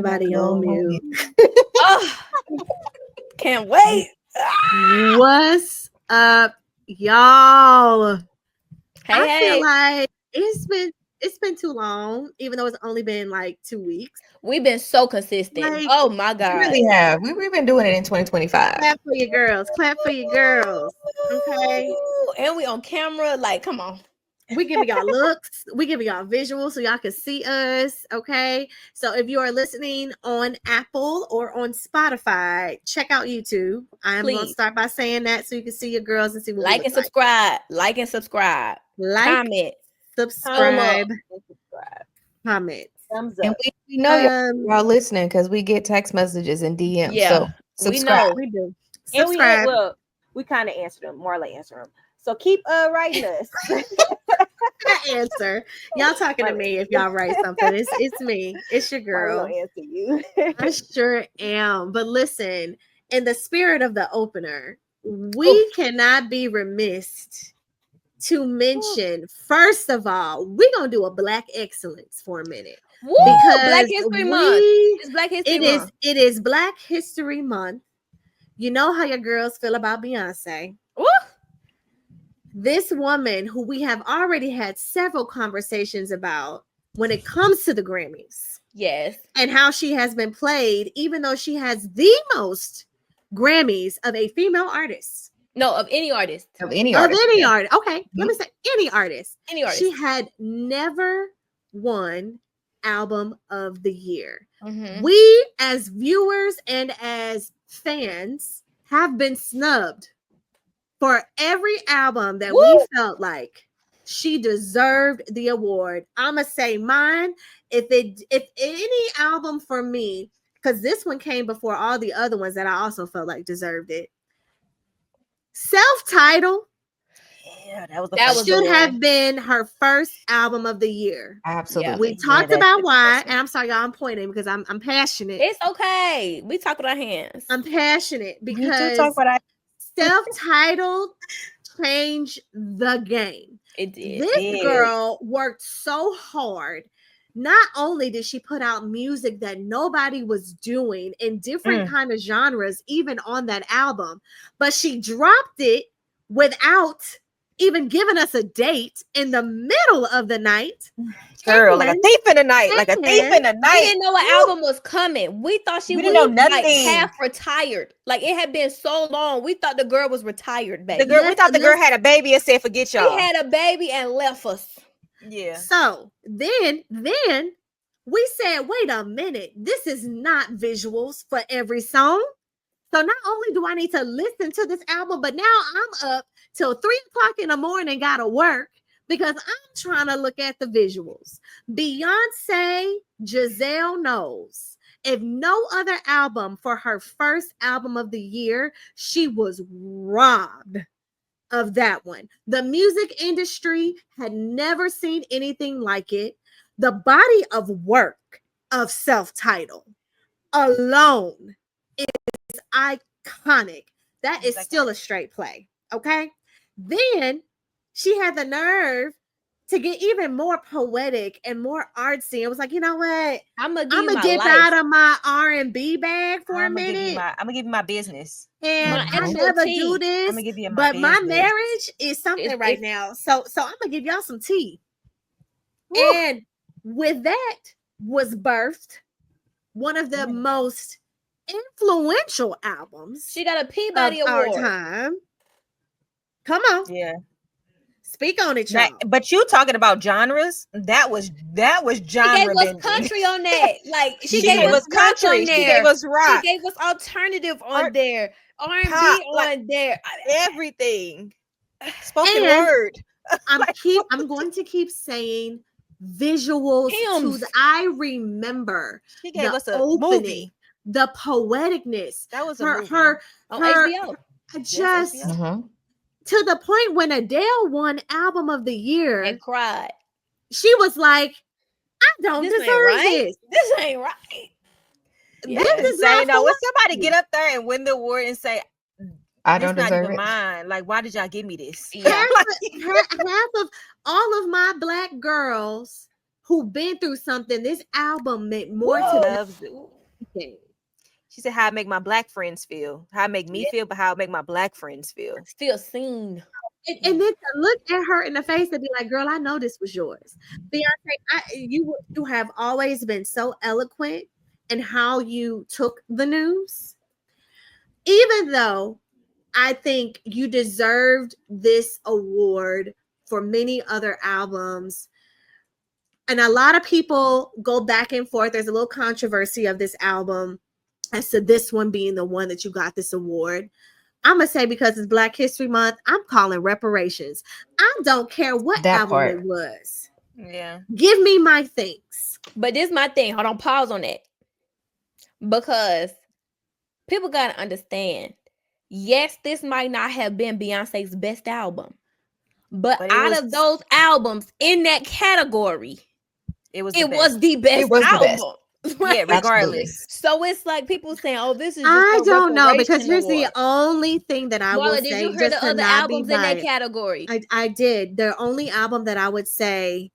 everybody on mute. Oh, can't wait. What's up, y'all? I feel like it's been too long, even though it's only been like 2 weeks. We've been so consistent. Like, oh my God. We really have. We've been doing it in 2025. Clap for your girls. Clap for your girls. Okay. And we on camera. Like, come on. We giving y'all looks. We giving y'all visuals so y'all can see us. Okay. So if you are listening on Apple or on Spotify, check out YouTube. I am going to start by saying that so you can see your girls and see what like and subscribe. Like and subscribe. Comment. Subscribe. Comment. Thumbs up. And we know y'all listening because we get text messages and DMs. Yeah, so subscribe. We do. And we kind of answer them. More like answer them. So keep writing us. Answer. Y'all talking to me if y'all write something. It's me. It's your girl. I'll answer you. I sure am. But listen, in the spirit of the opener, we cannot be remiss to mention, first of all, we're going to do a Black excellence for a minute. Woo, because Black History Month. It's Black History Month. It is Black History Month. You know how your girls feel about Beyonce. Woo. This woman who we have already had several conversations about when it comes to the Grammys. Yes. And how she has been played, even though she has the most Grammys of a female artist. No, of any artist. Of any artist. Okay. Mm-hmm. Let me say any artist. Any artist. She had never won Album of the Year. Mm-hmm. We as viewers and as fans have been snubbed for every album that we felt like she deserved the award. I'ma say mine. If any album for me, because this one came before all the other ones that I also felt like deserved it. Self-Titled. Yeah, that should have been her first album of the year. Absolutely. Yeah, we talked about why, and I'm sorry, y'all, I'm pointing because I'm passionate. It's okay. We talk with our hands. I'm passionate because you too talk about Self-Titled changed the game. It did. This girl worked so hard. Not only did she put out music that nobody was doing in different kind of genres, even on that album, but she dropped it without even giving us a date in the middle of the night. Girl, like a thief in the night. Like a thief in the night. We didn't know what album was coming. We thought she was like half retired. Like it had been so long. We thought the girl was retired, baby. We thought the girl had a baby and said, forget y'all. She had a baby and left us. Yeah. So then we said, wait a minute, this is not visuals for every song. So not only do I need to listen to this album, but now I'm up till 3:00 in the morning, gotta work because I'm trying to look at the visuals. Beyonce, Giselle knows. If no other album for her first album of the year, she was robbed of that one. The music industry had never seen anything like it. The body of work of Self-Titled alone is iconic. That is still a straight play. Okay. Then she had the nerve to get even more poetic and more artsy. It was like, you know what? I'm gonna get out of my R&B bag for a minute. I'm gonna give you my business. And I never do this. I'm gonna give you but my marriage is something right now. So I'm gonna give y'all some tea. Woo. And with that was birthed one of the most influential albums. She got a Peabody Award. Our time. Come on. Yeah. Speak on it, y'all. But you talking about genres? That was genre. She gave us country on that. Like she gave us country. On there. She gave us rock. She gave us alternative on there. R&B on there. Everything. Spoken word. I'm going to keep saying visuals. I remember she gave us a opening, movie. The poeticness. That was HBO. Just to the point when Adele won Album of the Year and cried. She was like, I don't deserve this. This ain't right. This is not when somebody get up there and win the award and say, I don't deserve it. Mine. Like, why did y'all give me this? Yeah. half of all of my Black girls who've been through something, this album meant more to them. King. She said, "How I make my black friends feel, how I make me feel, but how I make my black friends feel." Feel seen. And then to look at her in the face and be like, "Girl, I know this was yours." Beyonce, you have always been so eloquent in how you took the news, even though I think you deserved this award for many other albums. And a lot of people go back and forth. There's a little controversy of this album as to this one being the one that you got this award. I'm going to say, because it's Black History Month, I'm calling reparations. I don't care what That album part. it was. Yeah. Give me my things. But this is my thing. Hold on, pause on that. Because people got to understand, yes, this might not have been Beyonce's best album. But out of those albums in that category, it was the best album. Yeah, regardless. So it's like people saying, "Oh, this is." Just I don't know, because here's award. the only thing that I will say. Did you hear the other albums in that category? I did. The only album that I would say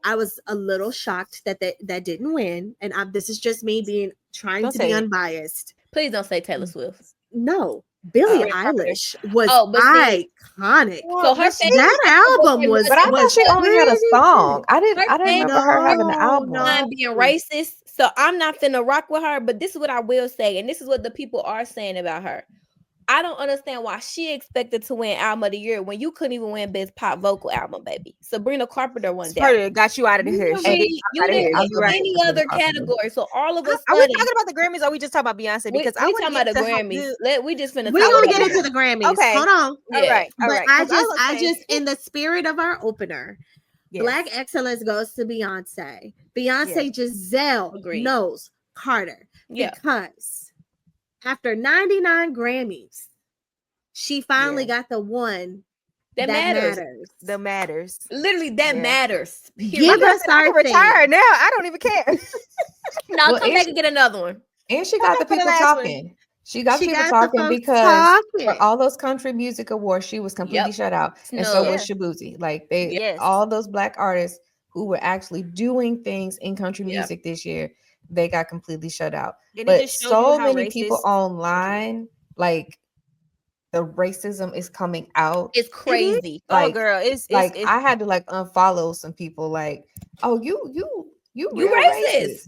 I was a little shocked that didn't win, and this is just me trying to be unbiased. Please don't say Taylor Swift. No. Billie Eilish was iconic. So that album was. But I thought she only had a song. I didn't remember her having an album. I'm being racist, so I'm not finna rock with her. But this is what I will say, and this is what the people are saying about her. I don't understand why she expected to win Album of the Year when you couldn't even win Best Pop Vocal Album, baby. Sabrina Carpenter won that. Got you out of here. You didn't get any other category. So all of us. Are we talking about the Grammys, or are we just talking about Beyonce? Because we talking about the Grammys. We just finna. We're gonna get into the Grammys. Okay, hold on. All right. But I just, in the spirit of our opener, Black excellence goes to Beyonce. Beyonce Giselle knows Carter because after 99 Grammys, she finally got the one that matters. That matters. Literally, that matters. Give us our retire now. I don't even care. No, come back and get another one. And she got the people talking. She got people talking because for all those country music awards, she was completely shut out. And so was Shabuzi. Like all those Black artists who were actually doing things in country music this year, they got completely shut out. But so many people online, like, the racism is coming out. It's crazy. Like, oh girl, it's I had to like unfollow some people. Like, oh, you racist.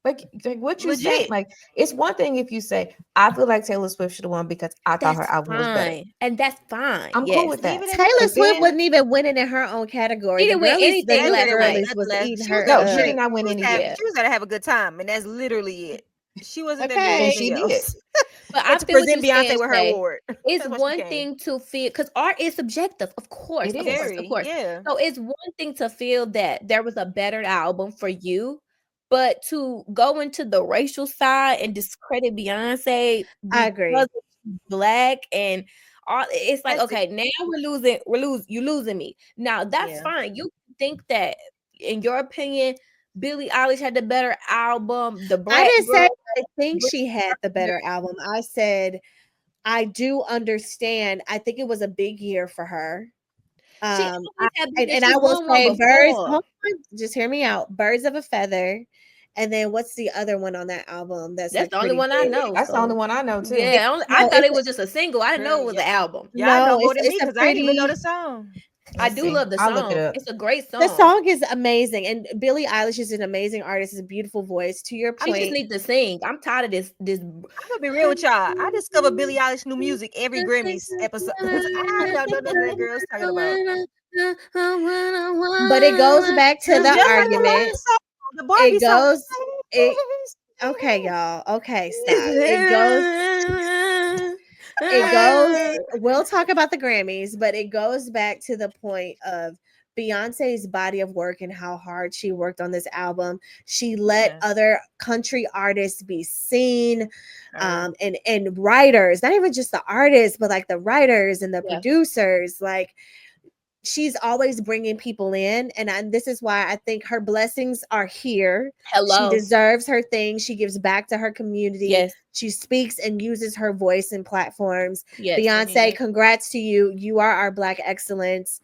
Like what you say? Like, it's one thing if you say, I feel like Taylor Swift should have won because I thought her album was better, and that's fine. I'm cool with that. Taylor Swift wasn't even winning in her own category. She didn't win anything. She did not win anything. She was gonna have a good time, and that's literally it. She wasn't and she did. But I to present Beyonce with her award. It's one thing to feel, because art is subjective, of course. Of course. Yeah. So it's one thing to feel that there was a better album for you, but to go into the racial side and discredit Beyonce, I agree. Black and all, it's like, okay, now you're losing me. Now that's fine. You think that, in your opinion, Billie Eilish had the better album. I didn't say I think she had the better album. I said I do understand. I think it was a big year for her. And I will say Birds. Just hear me out. Birds of a Feather. And then what's the other one on that album? That's the only one I know. That's the only one I know too. Yeah, I thought it was just a single. I didn't know it was an album. Y'all know more than me because I didn't even know the song. I do love the song. It's a great song. The song is amazing, and Billie Eilish is an amazing artist. It's a beautiful voice. To your point, I just need to sing. I'm tired of this. I'm gonna be real with y'all. I discover Billie Eilish new music every Grammys episode. I don't know what that girl's talking about. But it goes back to the argument. The Barbie song. Okay, y'all. Okay, stop. It goes, we'll talk about the Grammys, but it goes back to the point of Beyonce's body of work and how hard she worked on this album. She let other country artists be seen, and writers, not even just the artists, but like the writers and the producers. Like, she's always bringing people in, and this is why I think her blessings are here. She deserves her thing. She gives back to her community. Yes. She speaks and uses her voice and platforms. Yes. Beyonce, congrats to you. You are our Black excellence.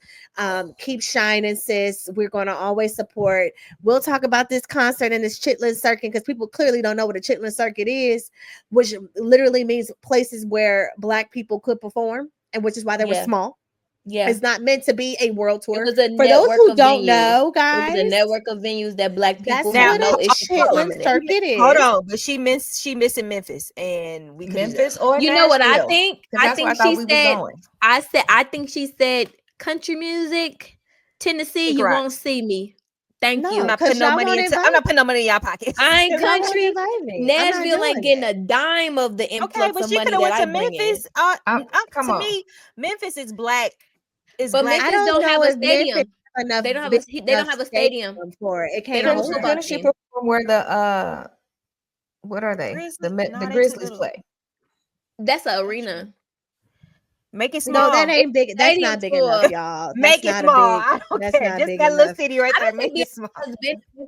Keep shining, sis. We're going to always support. We'll talk about this concert and this Chitlin Circuit because people clearly don't know what a Chitlin Circuit is, which literally means places where Black people could perform, and which is why they were small. Yeah, it's not meant to be a world tour. For those who don't know, guys, it was a network of venues that Black people have no Chitlin Circuit is. Hold on, but she missing Memphis, and we Memphis or you Nashville. know what I think? I think she said. I think she said country music, Tennessee. You won't see me. Thank you. I'm not putting no money in y'all pockets. I ain't country. Nashville ain't getting a dime of the influx of money that I bring in. To me, Memphis is Black. But Memphis don't have a stadium. They don't have a stadium for it. It can't couldn't she perform where the what are they? The Grizzlies play. That's an arena. Make it small. No, that ain't big. That's not big enough, y'all. Make it small. I don't care. Just that little city right there. Make it small.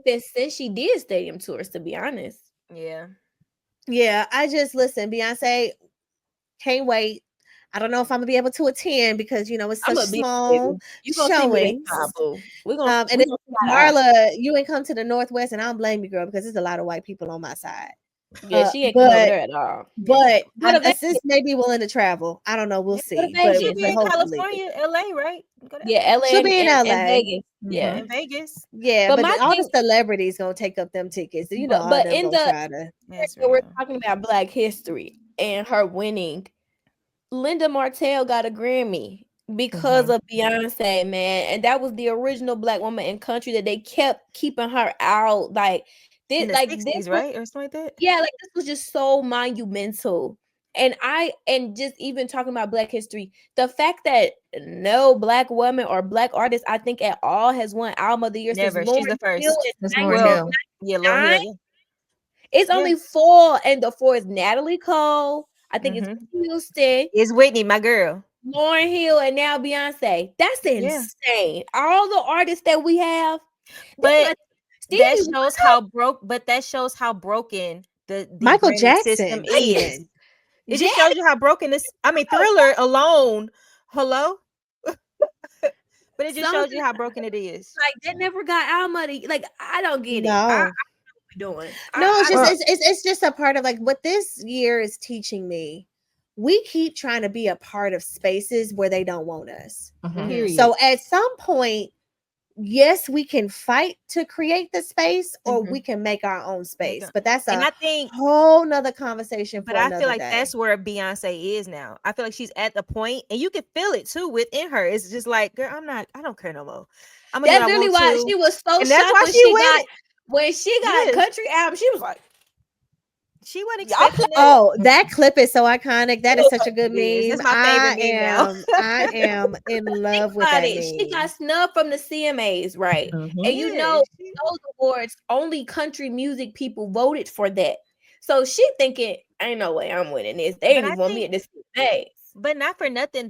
Since she did stadium tours, to be honest. Yeah. I just listen. Beyonce, can't wait. I don't know if I'm gonna be able to attend because it's such small showings. And then Marla, you ain't come to the Northwest, and I don't blame you, girl, because there's a lot of white people on my side. Yeah, she ain't come over there at all. But sis may be willing to travel. I don't know. We'll see. She'll be in California, LA, right? Yeah, LA. She'll be in LA. And Vegas. Yeah, in Vegas. Yeah, but all the celebrities gonna take up them tickets. But in we're talking about Black history and her winning. Linda Martell got a Grammy because of Beyonce, man, and that was the original Black woman in country that they kept keeping her out, like this, in the 60s, right, or something like that. Yeah, like this was just so monumental, and just even talking about Black history, the fact that no Black woman or Black artist, I think at all, has won Album of the Year. Never, she's the first. Yeah, Lauryn Hill. It's only 4, and the 4 is Natalie Cole. I think it's Houston. It's Whitney, my girl. Lauryn Hill, and now Beyonce. That's insane. All the artists that we have, but that shows how broken the Michael Grammy Jackson system is. It just shows you how broken this. I mean, Thriller alone. Hello. But it just shows you how broken it is. Like they never got album money. Like I don't get it. Doing. It's just a part of like what this year is teaching me. We keep trying to be a part of spaces where they don't want us. So at some point, yes, we can fight to create the space, or we can make our own space. But that's I think whole nother conversation. But I feel like that's where Beyonce is now. I feel like she's at the point, and you can feel it too within her. It's just like, girl, I don't care no more. That's really why she was so shocked when she got a country album. She was like, she wasn't expecting it. Oh, that clip is so iconic. That is such a good meme. It's my favorite meme now. I am in love with that meme. She got snubbed from the CMAs, right? And those awards, only country music people voted for that. So she thinking, ain't no way I'm winning this. They didn't want me at the CMAs. But not for nothing,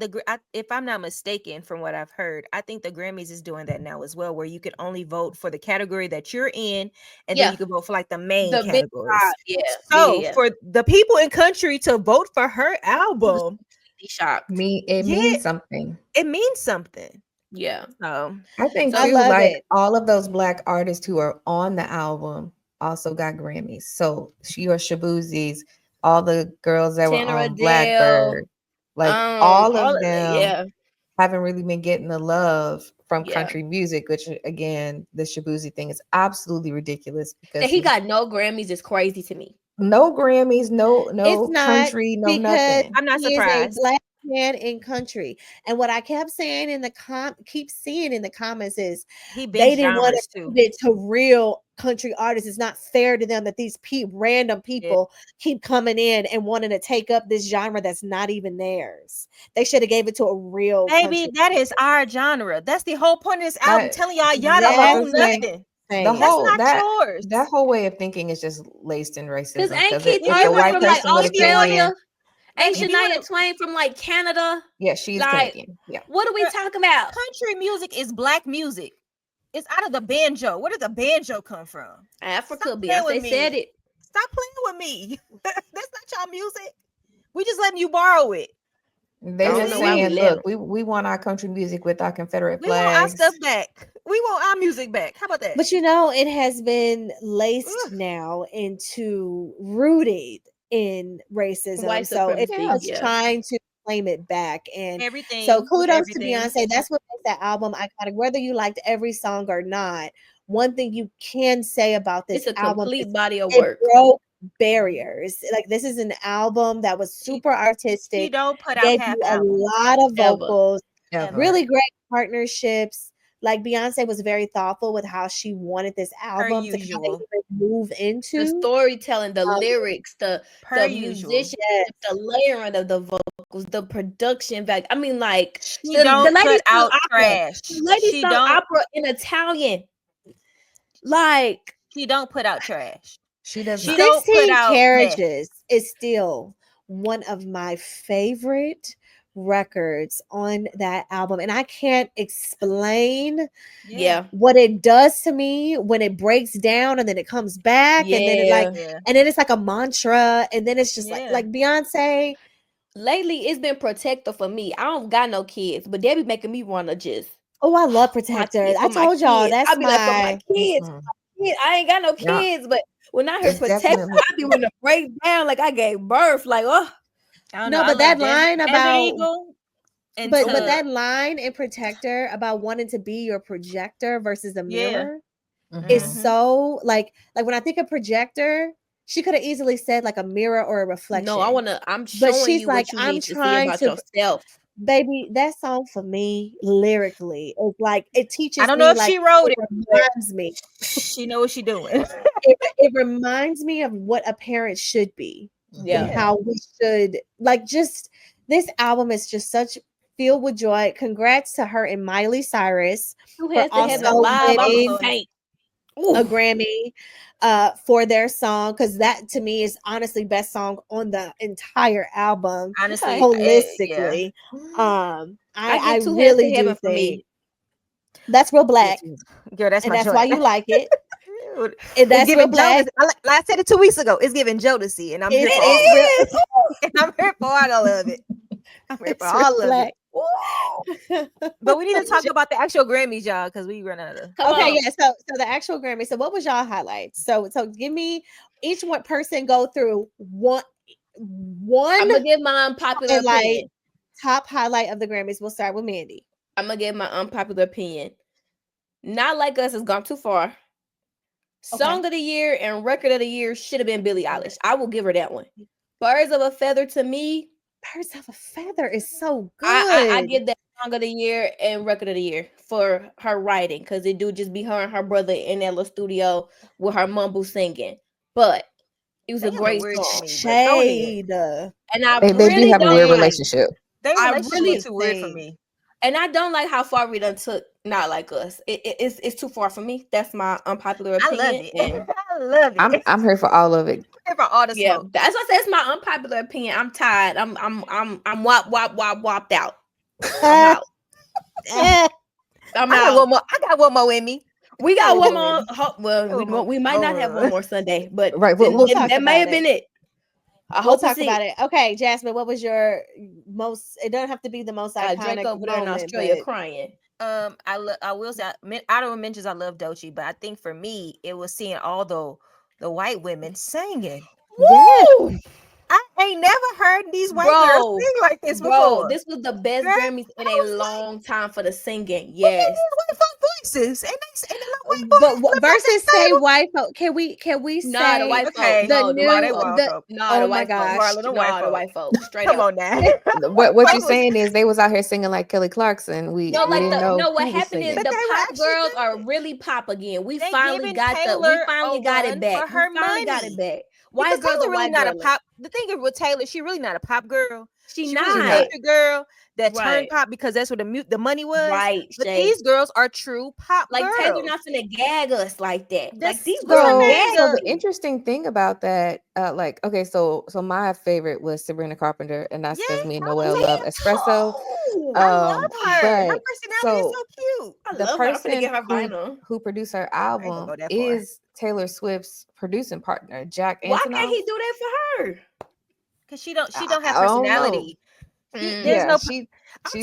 if I'm not mistaken, from what I've heard, I think the Grammys is doing that now as well, where you can only vote for the category that you're in, and then you can vote for like the main categories. For the people in country to vote for her album, shocked me. It means something. It means something. Yeah. I think too, like all of those Black artists who are on the album also got Grammys. So your Shaboozie's, all the girls that were on Blackbird. Like all of them haven't really been getting the love from country music, which again, the Shaboozie thing is absolutely ridiculous because he got no Grammys is crazy to me. No Grammys, no country, no nothing. I'm not surprised. He's a Black man in country, and what I kept saying in the comments is they didn't want to do it to real country artists. It's not fair to them that these random people keep coming in and wanting to take up this genre that's not even theirs. They should have gave it to a real that is our genre. That's the whole point of this album, telling y'all don't own nothing. That whole way of thinking is just laced in racism. Because ain't Keith Urban from like Australia? Ain't Shania Twain from like Canada? Yeah, she's like, Canadian. Yeah. What are we talking about? Country music is black music. It's out of the banjo. Where did the banjo come from? Africa. Beyonce said it. Stop playing with me. That's not y'all music. We just letting you borrow it. They just saying, look, we want our country music with our Confederate flags. We want our stuff back. We want our music back. How about that? But it has been laced now into rooted in racism. White so it's trying to claim it back. And so kudos to Beyonce. That's what makes that album iconic. Whether you liked every song or not, one thing you can say about this album, it's a complete body of work. It broke barriers. Like, this is an album that was super artistic. She don't put out half a lot of vocals, Ever. really great partnerships. Like, Beyonce was very thoughtful with how she wanted this album to kind of move into the storytelling, the lyrics, the musicianship, the layering of the vocals, the production value. I mean, like, she don't put out trash. Lady sung opera in Italian. Like, she don't put out trash. She does. 16 Carriages is still one of my favorite records on that album, and I can't explain what it does to me when it breaks down and then it comes back and then and then it's like a mantra, and then it's just like Beyonce. Lately, it's been Protector for me. I don't got no kids, but they be making me want to just. Oh, I love Protector. I told y'all that's my kids. I ain't got no kids, but when I heard Protector, I be want to break down like I gave birth. Like, oh. No, but that line about but that line in Protector about wanting to be your projector versus a mirror is so like when I think of projector, she could have easily said like a mirror or a reflection. No, I'm showing but she's you like, what you need I'm trying to see about yourself. Baby, that song for me lyrically, it's like it teaches. I don't know if she wrote it. Reminds me. She know what she doing. It reminds me of what a parent should be. Yeah, how we should just. This album is just such filled with joy. Congrats to her and Miley Cyrus who has to have a Grammy for their song, because that to me is honestly best song on the entire album. Honestly, holistically, I really do think that's real black. Girl, that's and my that's joint. why you like it. And that's real black. I said it 2 weeks ago. It's giving Jodeci, and I'm here for all of it. And I'm here for all of it. I'm here for all of it. But we need to talk about the actual Grammys, y'all, because we run out of. So the actual Grammys. So what was y'all highlights? So give me each one person go through one. I'm gonna give my unpopular opinion. Top highlight of the Grammys. We'll start with Mandie. I'm gonna give my unpopular opinion. Not Like Us has gone too far. Song of the year and record of the year should have been Billie Eilish. I will give her that one. Birds of a Feather, to me. Birds of a Feather is so good. I give that Song of the Year and record of the year for her writing, because it do just be her and her brother in that little studio with her mumble singing. But it was a great song. Shade. And they do have a weird relationship. I really too weird for me. And I don't like how far we done took Not Like Us. It's too far for me. That's my unpopular opinion. I love it. I'm here for all of it. I'm here for all the smoke. That's what I said. It's my unpopular opinion. I'm tired. I'm whopped out. I'm out. I got one more in me. We got one more. Well, we might not have one more Sunday, but that may have been it. We'll talk about it. Okay, Jasmine, what was your most? It doesn't have to be the most iconic. Drake over there in Australia crying. I will say, honorable mentions. I love Doechii, but I think for me, it was seeing all the white women singing. Woo! I ain't never heard these white girls sing like this before. This was the best Grammys in a long time for the singing. Yes. White folk voices. And they white folk. But versus say white folk. Can we say the white folk? Oh my gosh. The white folk. Straight Come up. on now. What you're saying is they was out here singing like Kelly Clarkson. We didn't know. No, what happened is the pop girls are really pop again. We finally got it back. White girls are really white not girls. a pop. The thing is with Taylor, she really not a pop girl. She's not a country girl that turned pop because that's where the money was. Right. But these girls are true pop like girls. Taylor not finna gag us like that. Like these girls. girls. So the interesting thing about that, so my favorite was Sabrina Carpenter, and that's because me and Noelle love espresso. I love her. Her personality so is so cute. The person who produced her album is Taylor Swift's producing partner, Jack Antonoff. Why can't he do that for her? Because she don't have personality. I'm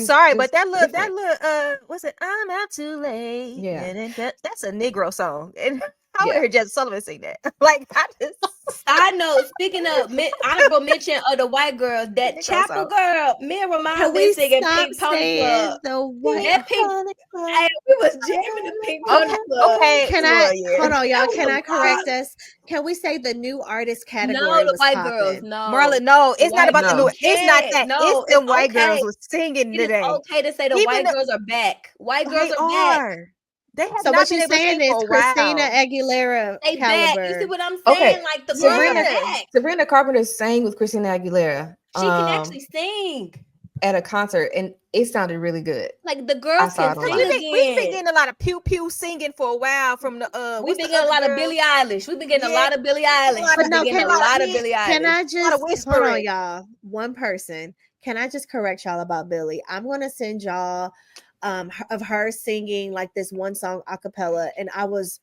sorry, but that little what's it? I'm out too late. Yeah, that's a Negro song, and I would have heard Jess Sullivan sing that. Like I just. Side note, speaking of honorable mention of the white girls, that Chapel girl, me and Ramon been singing Pink Pony Club. Hey, we was jamming the Pink Pony Club. Okay, hold on, y'all? Can I correct us? Can we say the new artist category? No, the was white popping? girls. No, Marlon. No, it's not about the new. It's not that. No, it's the white girls was singing today. It's okay to say the white girls are back. White girls are back. They have so what you're saying is Christina Aguilera they caliber. Back. You see what I'm saying? Okay. Like the Sabrina Carpenter sang with Christina Aguilera. She can actually sing at a concert, and it sounded really good. Like the girls can sing again. We've been getting a lot of pew pew singing for a while from the. We've been getting a lot of Billie Eilish. We've been getting a lot of Billie Eilish. But no, a lot of Billie Eilish. Can I just hold on, y'all? One person. Can I just correct y'all about Billie? I'm gonna send y'all of her singing like this one song a cappella, and I was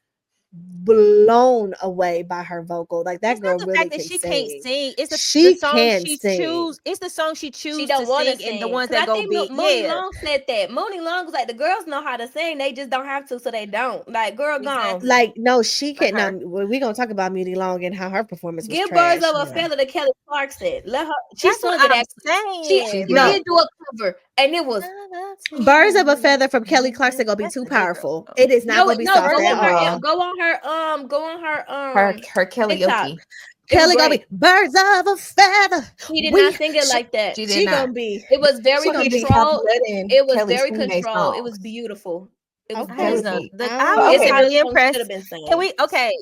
blown away by her vocal. Like that girl really fact that can she sing. Can't sing. It's the song she chooses. It's the song she chooses. She don't want to sing, and the ones that go big. Mooney Long said that. Mooney Long was like, the girls know how to sing, they just don't have to, so they don't. Like, girl, gone. Like, no, she can't. Now we're gonna talk about Mooney Long and how her performance was Give trash. Birds of a Feather to Kelly Clarkson. Let her. She sung it. She did do a cover, and it was Birds of a Feather from Kelly Clarkson gonna be too powerful. It is not gonna be soft at all. Go on her karaoke. Kelly gonna be Birds of a Feather. She did not sing it like that. She gonna be. It was very controlled. It was very controlled. It was beautiful. It was I was really impressed. Can we? Okay.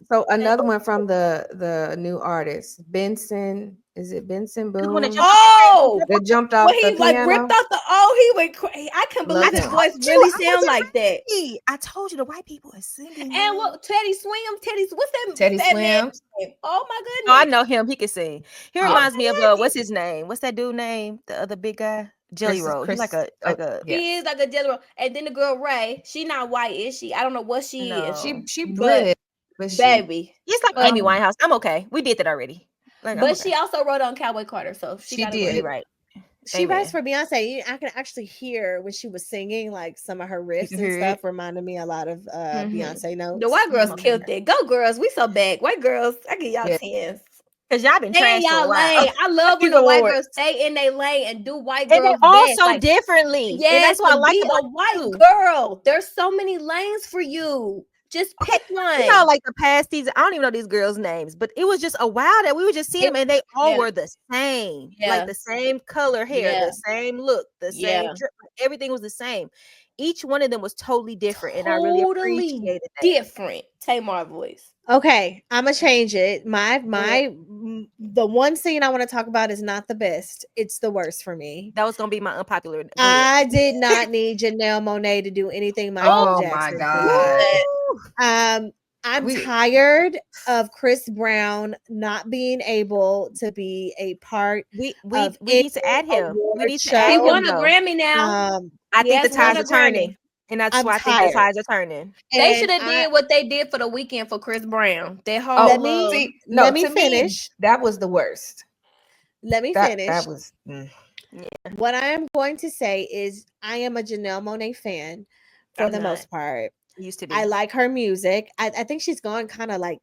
So another one from the new artist, Benson. Is it Benson Boone? That jumped off the piano. Ripped off the he went crazy. I can't believe his voice really sound like that. I told you the white people are singing. And what Teddy Swim? what's that? Teddy Swim. Oh my goodness! Oh, I know him. He can sing. He reminds me of what's his name? What's that dude name? The other big guy. Jelly Roll. He's like a he is like a Jelly Roll. And then the girl Ray, she not white, is she? I don't know what she is. She British, baby. It's like Amy Winehouse. I'm okay. We did that already. But she also wrote on Cowboy Carter, so she did right. She writes for Beyonce. I can actually hear when she was singing, like some of her riffs and stuff reminded me a lot of Beyonce notes. The white girls killed it. Go girls, we so back. White girls, I give y'all 10s. Cause y'all been trash for a while. I love when the white girls stay in their lane and do white girls. And they all so differently. Yeah, that's what I like about a white girl. There's so many lanes for you. Just pick one. You know, like the past season, I don't even know these girls' names, but it was just a while that we would just see them and they all were the same. Like the same color hair, the same look, the same everything was the same. Each one of them was totally different, and I really appreciated that. Different. Tamar voice. Okay, I'm gonna change it. The one scene I want to talk about is not the best. It's the worst for me. That was gonna be my unpopular. I did not need Janelle Monáe to do anything Michael Jackson. My God. I'm tired of Chris Brown not being able to be a part. We need to add him. We need to add he him. won a Grammy now. I think the tides are turning. And that's why I think the tides are turning. They should have did what they did for the weekend for Chris Brown. Let me finish. That was the worst. Let me finish. That was. What I am going to say is I am a Janelle Monáe fan for the most part. Used to be. I like her music. I think she's gone kind of like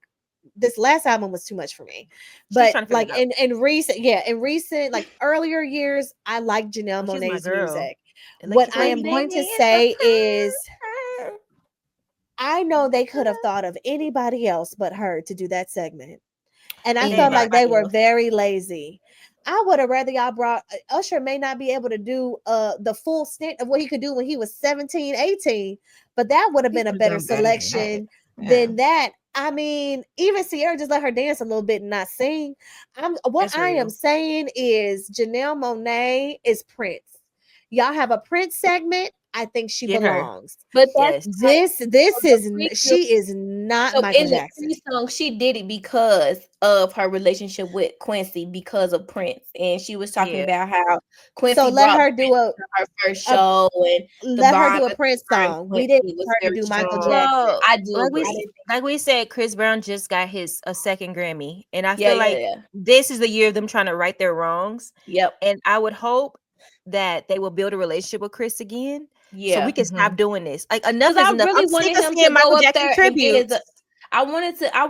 this last album was too much for me. But like in recent like earlier years, I like Janelle Monáe's music. What I am going to say is I know they could have thought of anybody else but her to do that segment. And I felt like they were very lazy. I would have rather y'all brought Usher may not be able to do the full stint of what he could do when he was 17, 18, but that would have been a better selection than that. I mean, even Sierra just let her dance a little bit and not sing. What I am saying is Janelle Monáe is Prince. Y'all have a Prince segment. I think she belongs. But that's she is not Michael Jackson. In the song, she did it because of her relationship with Quincy, because of Prince, and she was talking about how Quincy. So let her do her first show, and let her do a Prince song. We didn't want her to do Michael Jackson. I do. Like we said, Chris Brown just got a second Grammy, and I feel like this is the year of them trying to right their wrongs. Yep. And I would hope that they will build a relationship with Chris again. Yeah. So we can stop doing this. Like enough is enough. Really I'm sick of seeing Michael Jackson tributes. I feel like I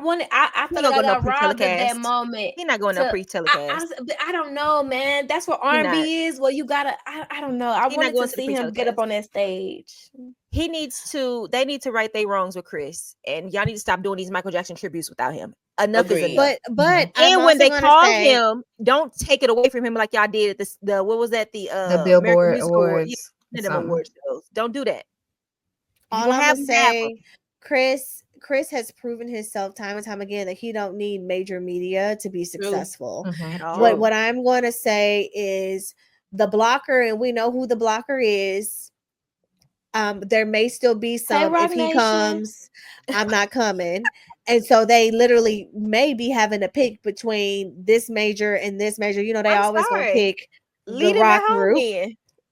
robbed at that moment. He's not going to pre-telecast. I don't know, man. That's what R&B is. Well, you gotta. I don't know. I wanted to see him get up on that stage. They need to right their wrongs with Chris, and y'all need to stop doing these Michael Jackson tributes without him. Enough is enough. But and when they call him, don't take it away from him like y'all did at the what was that the Billboard Awards. Award shows. Don't do that. All I'm gonna say, Chris has proven himself time and time again that he don't need major media to be successful. What I'm going to say is the blocker, and we know who the blocker is. There may still be some if he comes, I'm not coming. And so they literally may be having to pick between this major and this major. You know, they always gonna pick the rock group.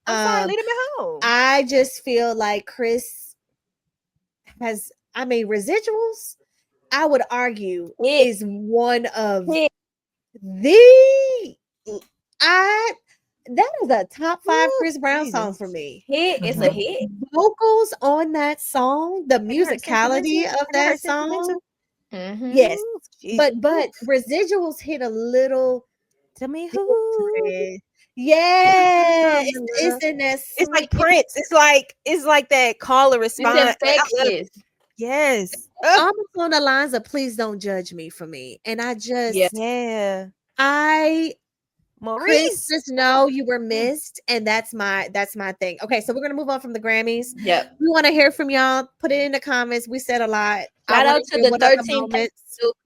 I'm sorry, lead him at home. I just feel like Chris has, residuals, I would argue, is one of that is a top 5 Chris Brown song for me. It's a hit. Vocals on that song, the musicality of that song. Yes. But residuals hit a little. Tell me who. Yeah, it's in that. It's like Prince. It's like that call or response. Yes. Almost on the lines of "Please don't judge me" for me, and I just Chris, just know you were missed, and that's my thing. Okay, so we're gonna move on from the Grammys. Yep. We want to hear from y'all. Put it in the comments. We said a lot. Shout out to the 13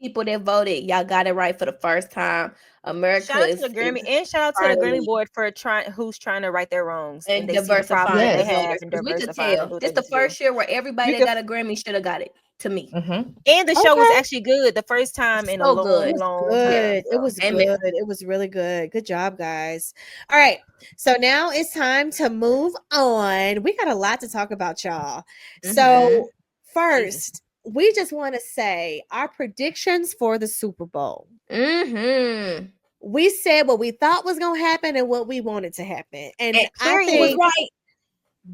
people that voted. Y'all got it right for the first time. America. Shout out to the Grammy and shout out to the Grammy board for who's trying to right their wrongs and diversify. They have and we could tell. This the first year where everybody that got a Grammy should have got it. To me, and the show was actually good the first time in a long time. It was good. It was really good. Good job, guys. All right, so now it's time to move on. We got a lot to talk about, y'all. So first, we just want to say our predictions for the Super Bowl. We said what we thought was going to happen and what we wanted to happen, and I think was right.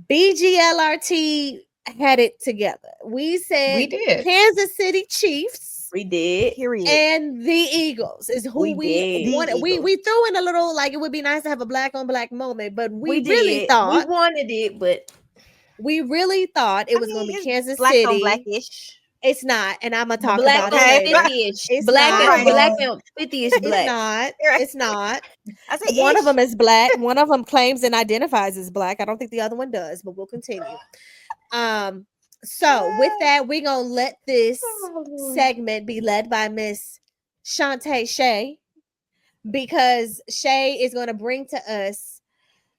BGLRT had it together. We said we did. Kansas City Chiefs. We did. And the Eagles is who we wanted. We threw in a little like it would be nice to have a black on black moment, but we really thought we wanted it, but we really thought it was going to be Kansas black City. On blackish. It's not, and I'm gonna talk black about it. It's black and 50-ish black. It's not. I said one of them is black. One of them claims and identifies as black. I don't think the other one does, but we'll continue. So with that, we're gonna let this segment be led by Miss Shantae Shay, because Shay is going to bring to us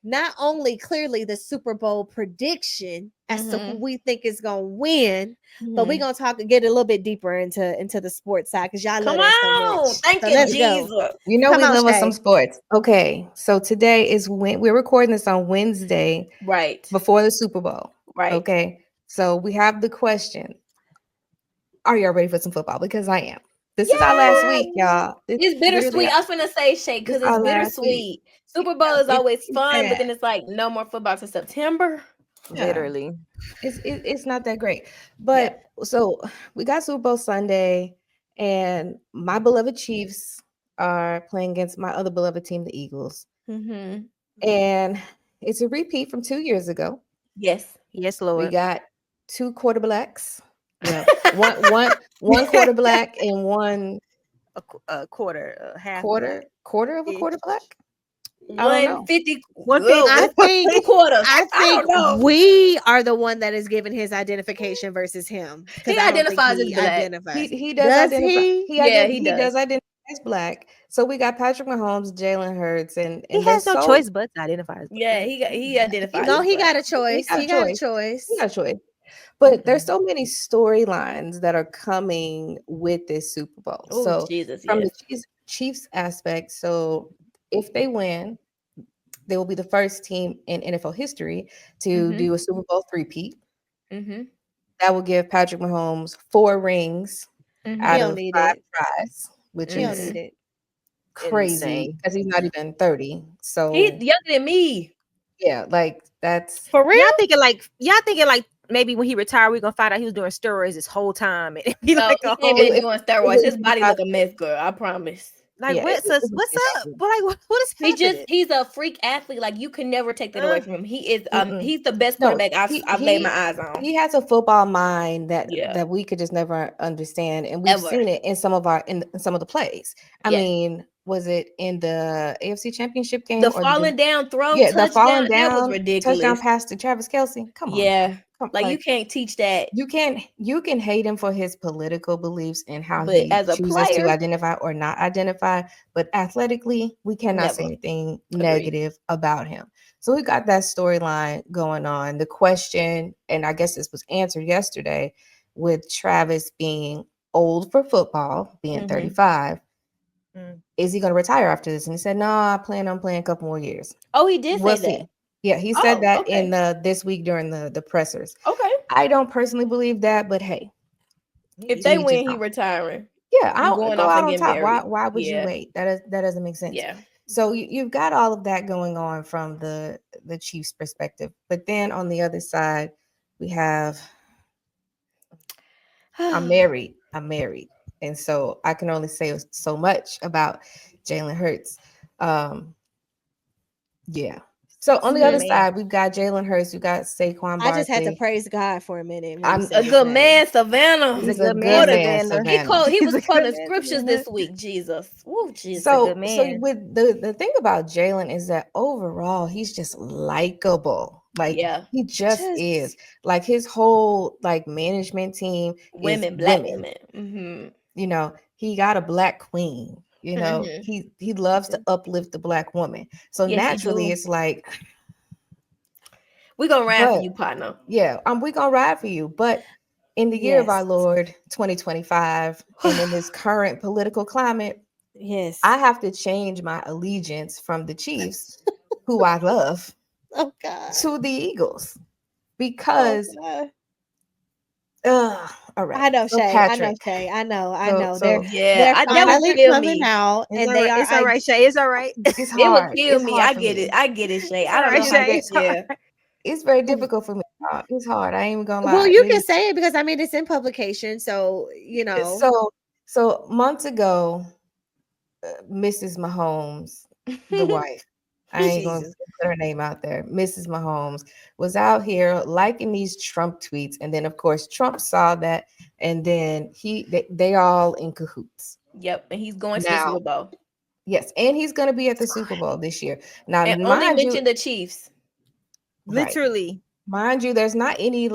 not only clearly the Super Bowl prediction as to who we think is gonna win, but we're gonna get a little bit deeper into the sports side, because y'all love that so much. Thank you, Jesus. You know, we love us some sports. Okay, so today is when we're recording this on Wednesday, right before the Super Bowl. Right. Okay. So we have the question: are y'all ready for some football? Because I am. This is our last week, y'all. It's bittersweet. I was gonna say, Shay, because it's bittersweet. Super Bowl is always fun, but then it's like no more football till September. Literally, it's not that great. But so we got Super Bowl Sunday, and my beloved Chiefs are playing against my other beloved team, the Eagles. And it's a repeat from 2 years ago. Yes, Lord. We got 2 quarterbacks. Yeah, one quarterback and one a quarter, half quarter of a quarterback. 150. I think quarters. I think we are the one that is giving his identification versus him. He identifies as black. Identifies. He does identify. He does identify as black. So we got Patrick Mahomes, Jalen Hurts, and he has no choice but to identify as black. Yeah, he identifies. No, he got a choice. He got a choice. He got a choice. But there's so many storylines that are coming with this Super Bowl. Oh, Jesus, from the Chiefs aspect, so if they win, they will be the first team in NFL history to do a Super Bowl three-peat. That will give Patrick Mahomes 4 rings out of 5 tries, which is crazy because he's not even 30. So he's younger than me. Yeah, like that's for real. Y'all thinking like maybe when he retired, we're gonna find out he was doing steroids this whole time and be no, like he ain't been doing steroids. His body look a mess, girl. I promise. Like what's up? Like what is happening? He's a freak athlete. Like you can never take that away from him. He is he's the best quarterback I've laid my eyes on. He has a football mind that we could just never understand, and we've seen it in some of the plays. I mean, was it in the AFC Championship game? The falling down throw, the falling down, that was ridiculous. Touchdown pass to Travis Kelce. Come on, like you can't teach that. You can hate him for his political beliefs and how he as a chooses player, to identify or not identify, but athletically, we cannot say anything negative about him. So we got that storyline going on. The question, and I guess this was answered yesterday, with Travis being old for football, being 35. Is he going to retire after this? And he said, no, I plan on playing a couple more years. Oh, he did say that. Yeah, he said that in this week during the pressers. Okay. I don't personally believe that, but hey. If they win, he retiring. Yeah, I'll go out on top. Why would you wait? That doesn't make sense. Yeah. So you've got all of that going on from the Chiefs' perspective. But then on the other side, we have I'm married. And so I can only say so much about Jalen Hurts. Yeah. So on the other side, we've got Jalen Hurts. We've got Saquon Barkley. I just had to praise God for a minute. I'm a good man, Savannah. He's a good man, Savannah. He was quoting scriptures this week. Jesus. Woo, Jesus. So with the thing about Jalen is that overall, he's just likable. Like he just is. Like his whole management team, black women. Mm-hmm. You know, he got a black queen. You know, he loves to uplift the black woman. So naturally, it's like we're gonna ride for you, partner. Yeah, we're gonna ride for you. But in the year of our Lord 2025, and in this current political climate, I have to change my allegiance from the Chiefs, who I love, to the Eagles, because all right. I know, Shay. I know. They're finally coming out, and they are. It's all right, Shay. It's all right. It's hard. It would kill me. I get it, Shay. I don't know how to. It's very difficult for me. It's hard. I ain't even gonna lie. Well, you can say it because it's in publication, so you know. So months ago, Mrs. Mahomes, the wife, I ain't gonna put her name out there. Mrs. Mahomes was out here liking these Trump tweets, and then of course Trump saw that, and then they all in cahoots. Yep, and he's going to the Super Bowl. Yes, and he's going to be at the Super Bowl this year. Now, and only mention the Chiefs. Literally, mind you, there's not any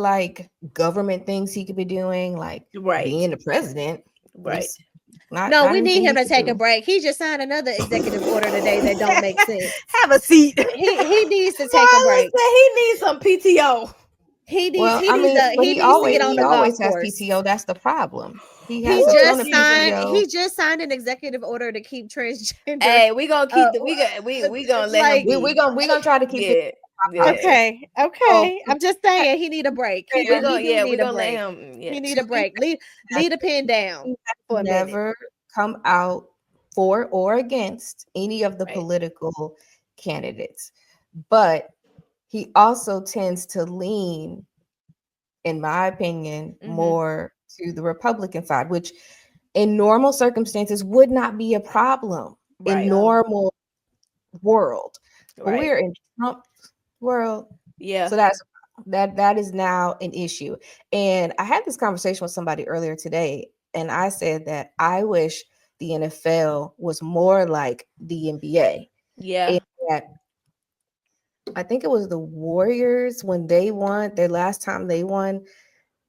government things he could be doing, like being the president. Right. We need him to take a break. He just signed another executive order today that don't make sense. Have a seat. He needs to take a break. He needs some PTO. He needs to get on the golf course. PTO. That's the problem. He just signed an executive order to keep transgender. Hey, we gonna keep we gonna let him. We gonna try to keep it. Yeah. Okay. I'm just saying he need a break. He need a break. Let him. Yeah. He need a break. Leave the pen down for a minute. Never come out for or against any of the political candidates, but he also tends to lean, in my opinion, more to the Republican side, which in normal circumstances would not be a problem in normal world. But we're in Trump world. Yeah. So that is now an issue. And I had this conversation with somebody earlier today, and I said that I wish the NFL was more like the NBA. Yeah. that I think it was the Warriors when they won, their last time they won,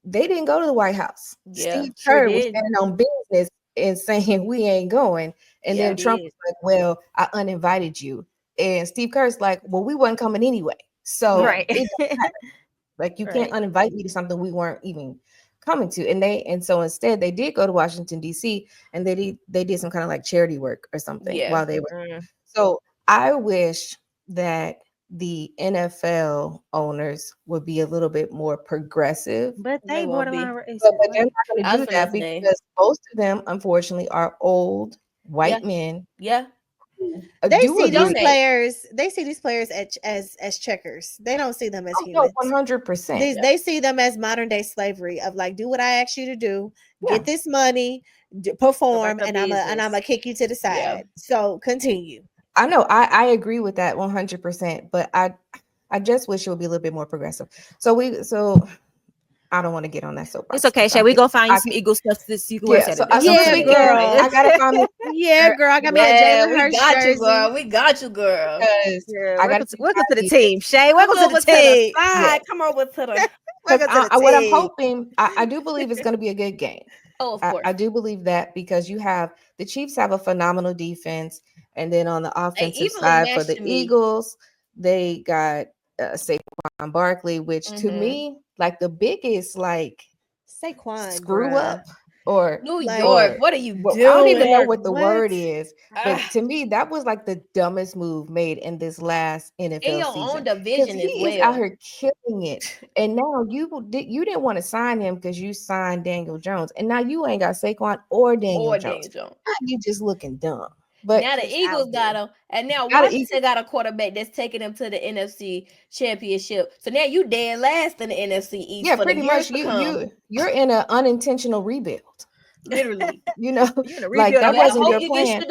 they didn't go to the White House. Yeah, Steve Kerr was standing on business and saying, we ain't going. And then Trump was like, well, I uninvited you. And Steve Kerr's like, well, we weren't coming anyway. So it doesn't matter. Like, you can't uninvite me to something we weren't even coming to. And so instead they did go to Washington, D.C., and they did some kind of like charity work or something while they were. So I wish that the NFL owners would be a little bit more progressive. But they borderline racist. But they're not going to do that because most of them, unfortunately, are old white men. Yeah. They see these players as checkers. They don't see them as humans. 100%. They see them as modern day slavery of like, do what I ask you to do, get this money, perform, and I'm gonna kick you to the side. Yeah. So continue. I know I agree with that 100%, but I just wish it would be a little bit more progressive. So I don't want to get on that soapbox. It's okay. Shall we go find you some Eagle stuff this you can wear? Girl. I gotta find me. Yeah, girl. I got me a Jalen Hurts jersey. We got you, girl. Welcome to the team, Shay. Welcome to the team. Come over to the. What I'm hoping, I do believe it's going to be a good game. Oh, of course. I do believe that because the Chiefs have a phenomenal defense, and then on the offensive side for the Eagles, they got Saquon Barkley, which to me, like the biggest Saquon screw up or New York. What are you doing? I don't even know what the word is, but to me, that was like the dumbest move made in this last NFL in your season. Own division as well. He's out here killing it, and now you didn't want to sign him because you signed Daniel Jones, and now you ain't got Saquon or Daniel Jones. You just looking dumb. But now the Eagles got him, and now Washington got a quarterback that's taking them to the NFC Championship. So now you dead last in the NFC East. Yeah, pretty much. You're in an unintentional rebuild. Literally, you're in a rebuild. Like that wasn't your plan.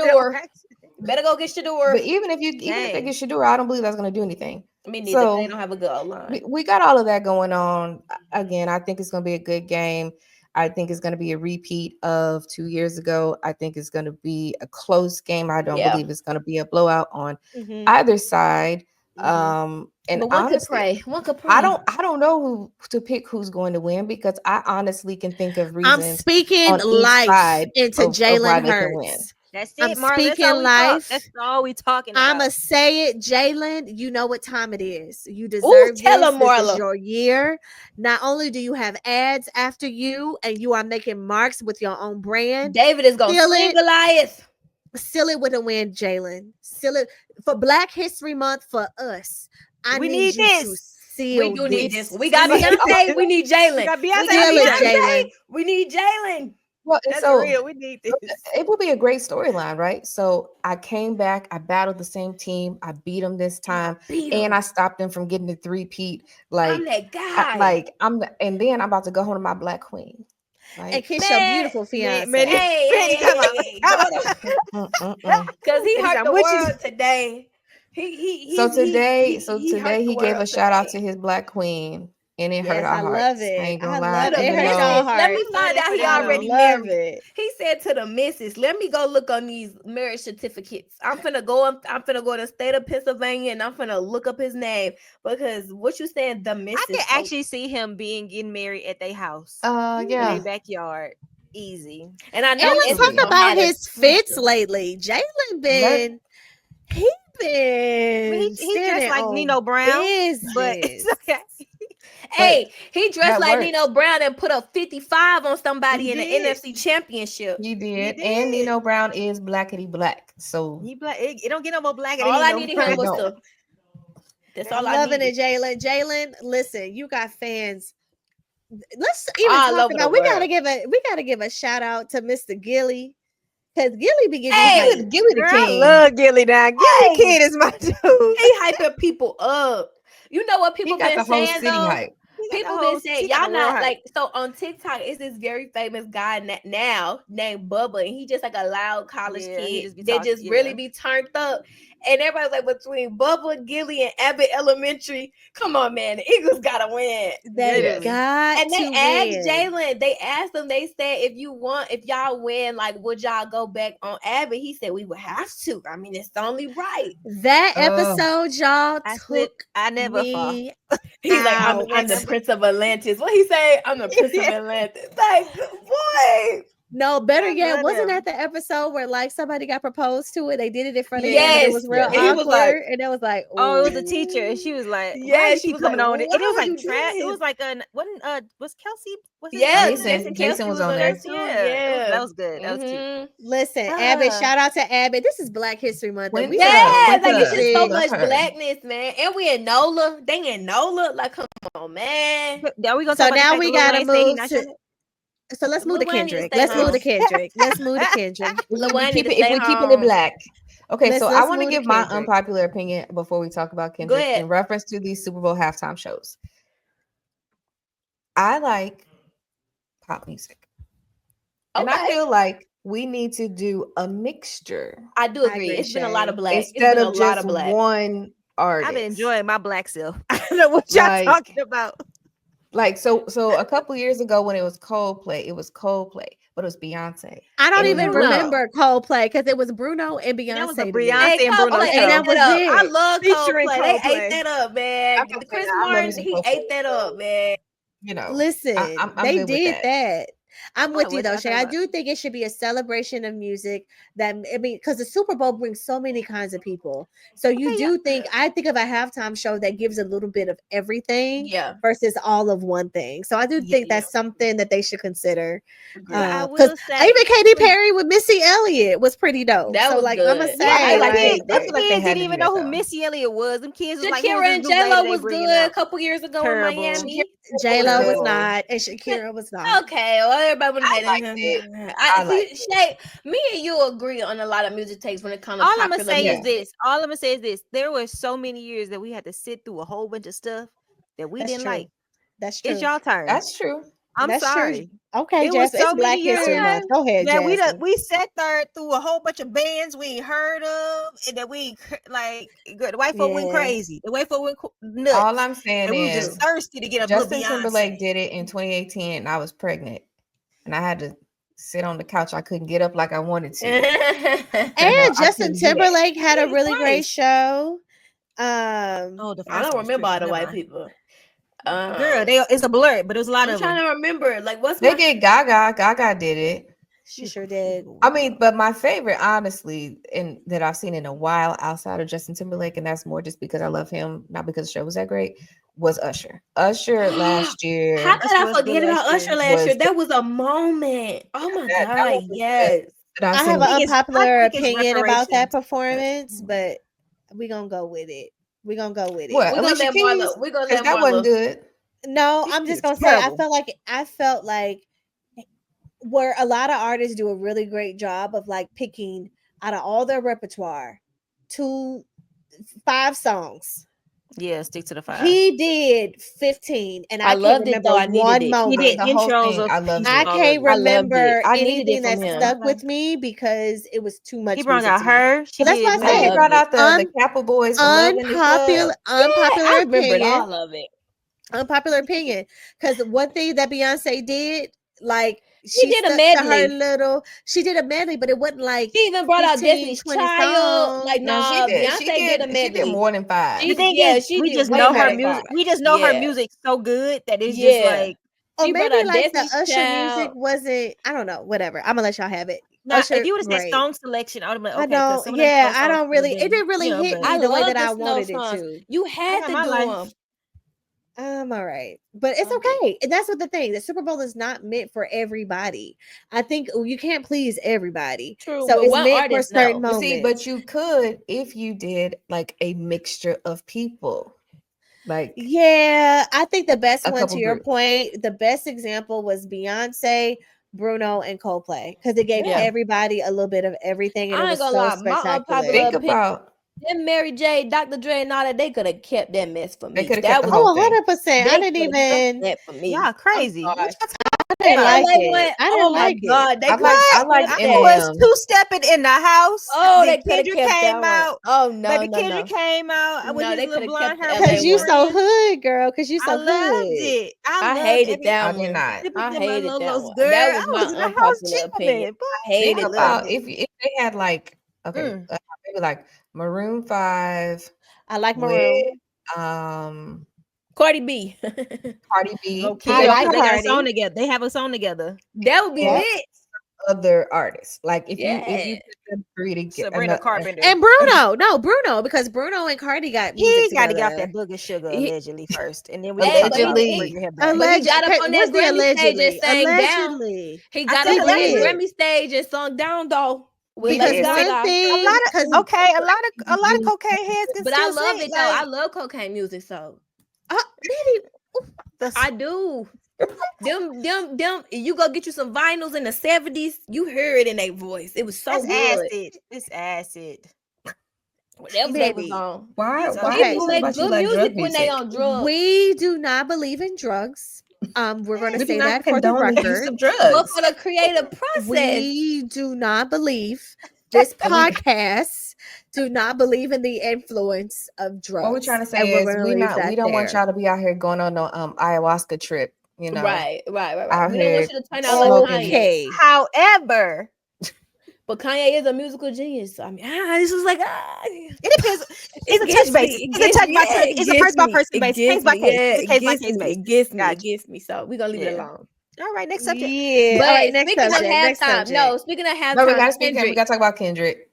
Better go get Shador. But even if they get Shador, I don't believe that's going to do anything. I mean, they don't have a good line. We got all of that going on. Again, I think it's going to be a good game. I think it's going to be a repeat of 2 years ago. I think it's going to be a close game. I don't believe it's going to be a blowout on either side. And but one could pray. I don't know who to pick who's going to win because I honestly can think of reasons. I'm speaking life into Jalen Hurts. That's it, Marla. Speaking life. That's all we talking about. I'ma say it, Jalen. You know what time it is. You deserve tell this. Him, Marla. This is your year. Not only do you have ads after you, and you are making marks with your own brand. David is gonna sing Goliath. Seal it with a win, Jalen. Seal it for Black History Month for us. We need this. We do need this. We got Beyonce. We need Jalen. We got Beyonce. We need Jalen. Well, that's real. We need this. It will be a great storyline, right? So I came back. I battled the same team. I beat them this time, and I stopped them from getting the three-peat. Like I'm that guy. And then I'm about to go home to my Black queen. Like, and kiss your beautiful fiance. Because he hurt the world today. So today he gave a shout out to his Black queen. And it hurt our hearts. I love it. I ain't gonna lie. It hurt our hearts. Let me find out he already married. He said to the missus, let me go look on these marriage certificates. I'm finna go to the state of Pennsylvania and I'm finna look up his name because what you saying, the missus. I can actually see him getting married at their house. Yeah. In their backyard. Easy. And I know let's talk about his fits lately. Jalen been he's dressed like Nino Brown. But it's okay. Hey, he dressed like Nino Brown and put a 55 on somebody in the NFC Championship. He did. And Nino Brown is blackity black. So he black. It don't get no more black. All I needed him was that's all I loving it, Jalen. Jalen, listen, you got fans. Let's even talk about. We gotta give a shout out to Mr. Gilly. Because Gilly be giving Gilly the king. I love Gilly now. Gilly Kid is my dude. He hyping people up. You know what people been saying though? Hype. People been saying y'all not like so on TikTok. It's this very famous guy now named Bubba, and he just like a loud college kid that just really be turned up. And everybody's like, between Bubba, Gilly, and Abbott Elementary, come on, man, the Eagles gotta win. They got and they to asked win. Jalen, they asked him, they said, if y'all win, like, would y'all go back on Abbott? He said, we would have to. I mean, it's only right. That episode, y'all, I never fall. He's like, I'm the Prince of Atlantis. What he say? I'm the Prince of Atlantis. Like, boy. No, better yet, wasn't that the episode where like somebody got proposed to it? They did it in front of him, and it was real awkward. He was like, and it was like, oh, it was the teacher, and she was like, yeah, she was coming like, on it. And it was like it was like was Kelsey? Jason was on there. Yeah, that was good. That was cute. Listen, Abbott, shout out to Abbott. This is Black History Month. Like it's just so much blackness, man. And we in NOLA. They in NOLA. Like, come on, man. Are we gonna so now we gotta move to. So let's move to Kendrick. Let's move to Kendrick. If we're keeping it black. Okay, so I want to give my unpopular opinion before we talk about Kendrick in reference to these Super Bowl halftime shows. I like pop music. And I feel like we need to do a mixture. I do agree. It's been a lot of black. Instead of just one artist. I've been enjoying my black self. I don't know what y'all talking about. Like so a couple years ago when it was Coldplay, but it was Beyonce. I don't even remember Coldplay because it was Bruno and Beyonce. That was a Beyonce and Bruno show. And that was it. I love Coldplay. They ate that up, man. Chris Martin, he ate that up, man. You know, listen, they did that. I'm with you though, Shay. I do think it should be a celebration of music. Because the Super Bowl brings so many kinds of people. So I think of a halftime show that gives a little bit of everything, versus all of one thing. So I do think that's something that they should consider. Because even Katy Perry with Missy Elliott was pretty dope. That was like good. I'm gonna say, them kids didn't even know who Missy Elliott was. Them kids was like, Shakira and J-Lo was good a couple years ago in Miami. J-Lo was not, and Shakira was not. Okay, well, everybody would have liked it. Shay, me and you agree on a lot of music takes when it comes to all I'm gonna say is this. There were so many years that we had to sit through a whole bunch of stuff that we didn't like. That's true. It's y'all turn. That's true. I'm sorry. True. Okay, it was so Black History Month. Go ahead, yeah. We sat there through a whole bunch of bands we ain't heard of, and that we like. The white folk went crazy. The white folk went nuts. All I'm saying is, we were just thirsty to get a Justin Timberlake did it in 2018, and I was pregnant, and I had to sit on the couch. I couldn't get up like I wanted to. And Justin Timberlake had a really great show. I don't remember all the white people. Girl, it's a blur, but it was a lot of. I'm trying to remember, like they did. Gaga did it. She sure did. I mean, but my favorite, honestly, and that I've seen in a while outside of Justin Timberlake, and that's more just because I love him, not because the show was that great, was Usher. Usher last year. How could I forget about Usher last year? That was a moment. Oh my God, yes. I have an unpopular opinion about that performance, but we're gonna go with it. We're gonna go with it. What? We're gonna let that wasn't good. No, I'm just gonna say I felt like where a lot of artists do a really great job of like picking out of all their repertoire 5 songs. Yeah, stick to the 5. He did 15, and I loved can't remember one moment. He did intros. I can't remember anything that stuck with me because it was too much. He brought out her. That's why I said he brought out the Kappa Boys. Unpopular opinion. All of it. Unpopular opinion, because one thing that Beyonce did, like. She did a medley. She did a medley, but it wasn't like she even brought out Destiny's Child. Like no, Beyonce did a medley. She did more than 5. We just know her music. We just know her music so good that it's just like. Or maybe like the Usher music wasn't. I don't know. Whatever. I'm gonna let y'all have it. No, if you would have said song selection, I would have been okay. I don't. Yeah, I don't really. It didn't really hit me the way that I wanted it to. You had to do them. All right, but it's okay. And that's what the thing. The Super Bowl is not meant for everybody. I think you can't please everybody. True. So it's meant for certain moments. See, but you could if you did like a mixture of people. Like I think the best one to your point, the best example was Beyonce, Bruno, and Coldplay because it gave everybody a little bit of everything. And it was so spectacular. Think about. Then Mary J, Dr. Dre, and all that, they could have kept that mess for me. That was 100%. I didn't even. That for me. Y'all crazy. I didn't like it. I didn't like it. God, they I like I was two-stepping in the house. Oh, they could have Kendrick kept came that out. one. Oh no, Baby no, Kendrick came out with No, his they little could have blonde kept hair. the LA Cause you one. so hood, girl. Cause you so I loved hood. it. I hated that I one. did not. I hated that Lolos, one. girl. That was I was my in the house unpopular opinion. jamming. I hated Think that about one. if they had like maybe like Maroon 5. I like Maroon. With Cardi B. Cardi B. Okay, I like they got a Cardi. song together. They have a song together. That would be Yep. lit. Other artists. Like if Yeah. you put them three together. Sabrina Carpenter. And Bruno. No, Bruno, because Bruno and Cardi got music He got to together. get off that booger sugar allegedly first, and then we Allegedly. But he got up on that Grammy stage and sang down. Allegedly. He got up on that Grammy stage and sung down though. Because one thing, a lot of cocaine heads can but still I love sing, it though. I love cocaine music, so I do. Them. You go get you some vinyls in the 70s. You hear it in their voice. It was so good. It's acid. Whatever they was on. Why people make good music when they on drugs? We do not believe in drugs. We're going to say that for the record. But for the creative process, we do not believe. This podcast do not believe in the influence of drugs. What we're trying to say is we don't want y'all to be out here going on no ayahuasca trip. You know, right. Out we here don't want you to turn out like Kanye. However, but Kanye is a musical genius. So, I mean, this was like it depends. It's a touch base. It's a person by person base. Case by case. It's a case by case base. It gets me. So we're gonna leave it alone. All right, next subject. Yeah. But all right, next speaking subject. of halftime, no. Speaking of halftime, we gotta talk about Kendrick.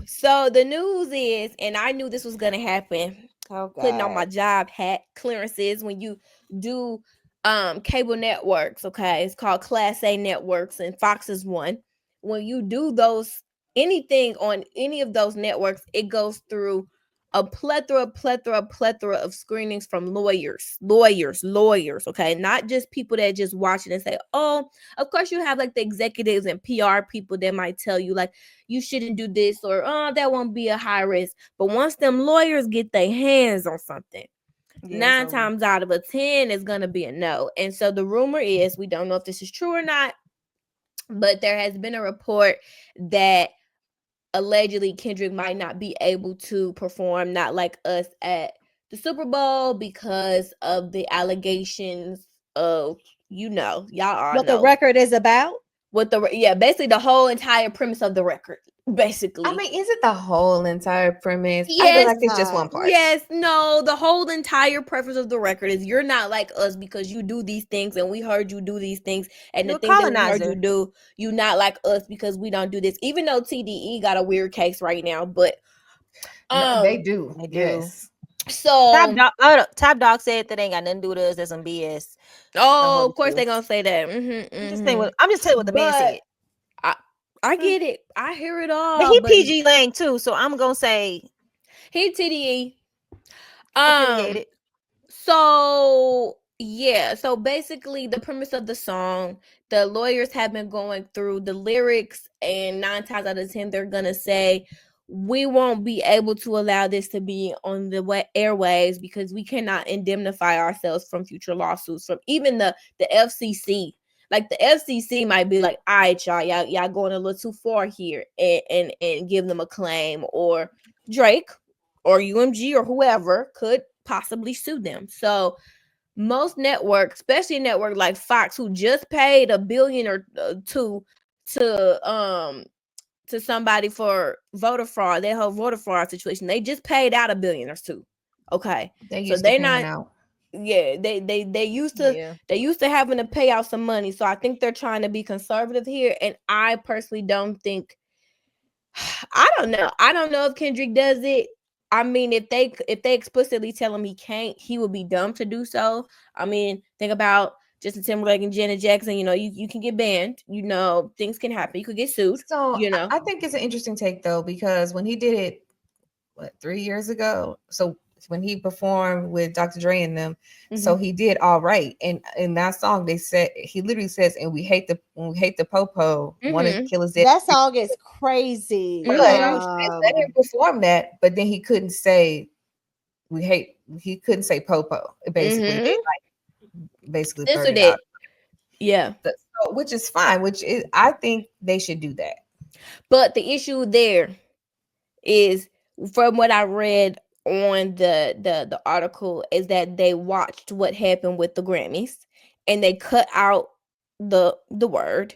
So the news is, and I knew this was gonna happen. Putting on my job hat, clearances when you do cable networks. Okay, it's called Class A networks, and Fox is one. When you do anything on any of those networks, it goes through a plethora of screenings from lawyers. Okay, not just people that just watch it and say, oh, of course you have like the executives and PR people that might tell you like you shouldn't do this or that won't be a high risk. But once them lawyers get their hands on something, 9 times out of 10 is gonna be a no. And so the rumor is, we don't know if this is true or not, but there has been a report that allegedly Kendrick might not be able to perform Not Like Us at the Super Bowl because of the allegations of, y'all are what the record is about. Basically the whole entire premise of the record. Basically, I mean, is it the whole entire premise? Yes, I feel like it's just one part. Yes, no, the whole entire purpose of the record is you're not like us because you do these things and we heard you do these things, and the thing that we heard you do, you not like us because we don't do this. Even though TDE got a weird case right now, but no, they do. Yes. So Top Dog said that ain't got nothing to do with us. That's some BS. Oh, of course they're gonna say that. I'm just telling you what the man said. I get it. I hear it all. But he PG Lang too, so I'm gonna say he TDE. So yeah. So basically, the premise of the song, the lawyers have been going through the lyrics, and 9 times out of 10, they're gonna say, we won't be able to allow this to be on the airwaves because we cannot indemnify ourselves from future lawsuits from even the FCC. Like the FCC might be like, all right, y'all going a little too far here, and give them a claim, or Drake or UMG or whoever could possibly sue them. So most networks, especially a network like Fox, who just paid $1 billion or $2 to somebody for voter fraud, their whole voter fraud situation, they just paid out $1 billion or $2 billion. Okay, so they're not out. Yeah, they used to having to pay out some money. So I think they're trying to be conservative here. And I personally don't think, I don't know if Kendrick does it. I mean, if they explicitly tell him he can't, he would be dumb to do so. I mean, think about Justin Timberlake and Janet Jackson. You can get banned. Things can happen. You could get sued. So I think it's an interesting take though, because when he did it 3 years ago, so when he performed with Dr. Dre and them, so he did all right. And in that song, they said, he literally says, and we hate the popo, want to kill us dead. That song is crazy. But let him perform that, but then he couldn't say he couldn't say popo, basically. basically blurted out. Yeah. So, which is fine, I think they should do that. But the issue there is, from what I read on the article, is that they watched what happened with the Grammys and they cut out the word,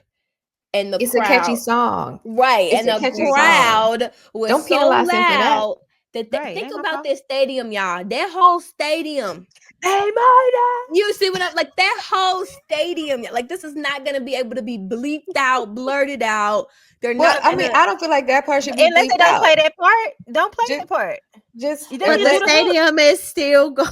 and it's a catchy song, right? It's and the crowd was Don't so loud that think about this stadium, y'all. That whole stadium. You see what I'm like? That whole stadium, like, this is not gonna be able to be bleeped out, blurted out. They're not. I mean, I don't feel like that part should be unless they don't play that part. Don't play that part. But the stadium is still going.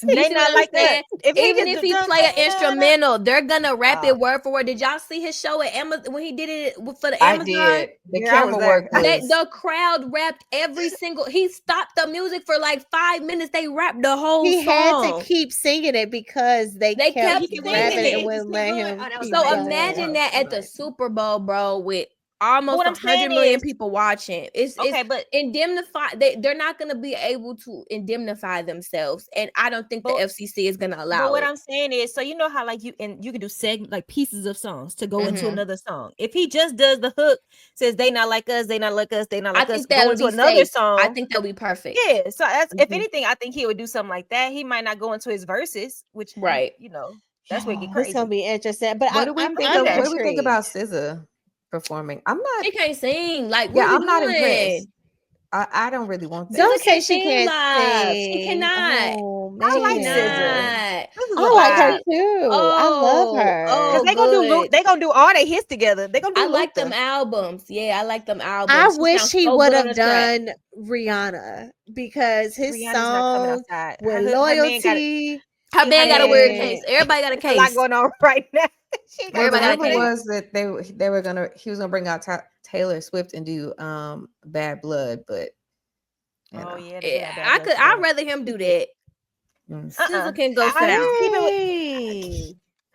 They not like that. Even if he play an instrumental, they're gonna rap it word for word. Did y'all see his show at Amazon when he did it for the Amazon? I did. The camera work. The crowd rapped every single. He stopped the music for like 5 minutes. They rapped the whole song. He had to keep singing it because they kept rapping it and wouldn't let him. So imagine that at the Super Bowl, bro, with almost 100 million people watching. It's but indemnify. They're not going to be able to indemnify themselves, and I don't think the FCC is going to allow. But what I'm saying is, so you know how like you can do like pieces of songs to go into another song. If he just does the hook, says they not like us, they not like us, they not like us, go into another song. I think that would be perfect. Yeah. So that's if anything, I think he would do something like that. He might not go into his verses, which you know that's where it get crazy. It's gonna be interesting. But what do we think about SZA performing? I'm not. She can't sing. Like, I'm not impressed. I don't really want that. Don't say she can't sing. She cannot. Oh, I like SZA. I like her too. I love her. Because they gonna do all their hits together. They gonna do. I like them albums. Yeah, I like them albums. I wish he would have done Rihanna because his song with Loyalty. Her man got a weird case. Everybody got a case. A lot going on right now. Everybody was that he was gonna bring out Taylor Swift and do Bad Blood, but I'd rather him do that. SZA can go sit down.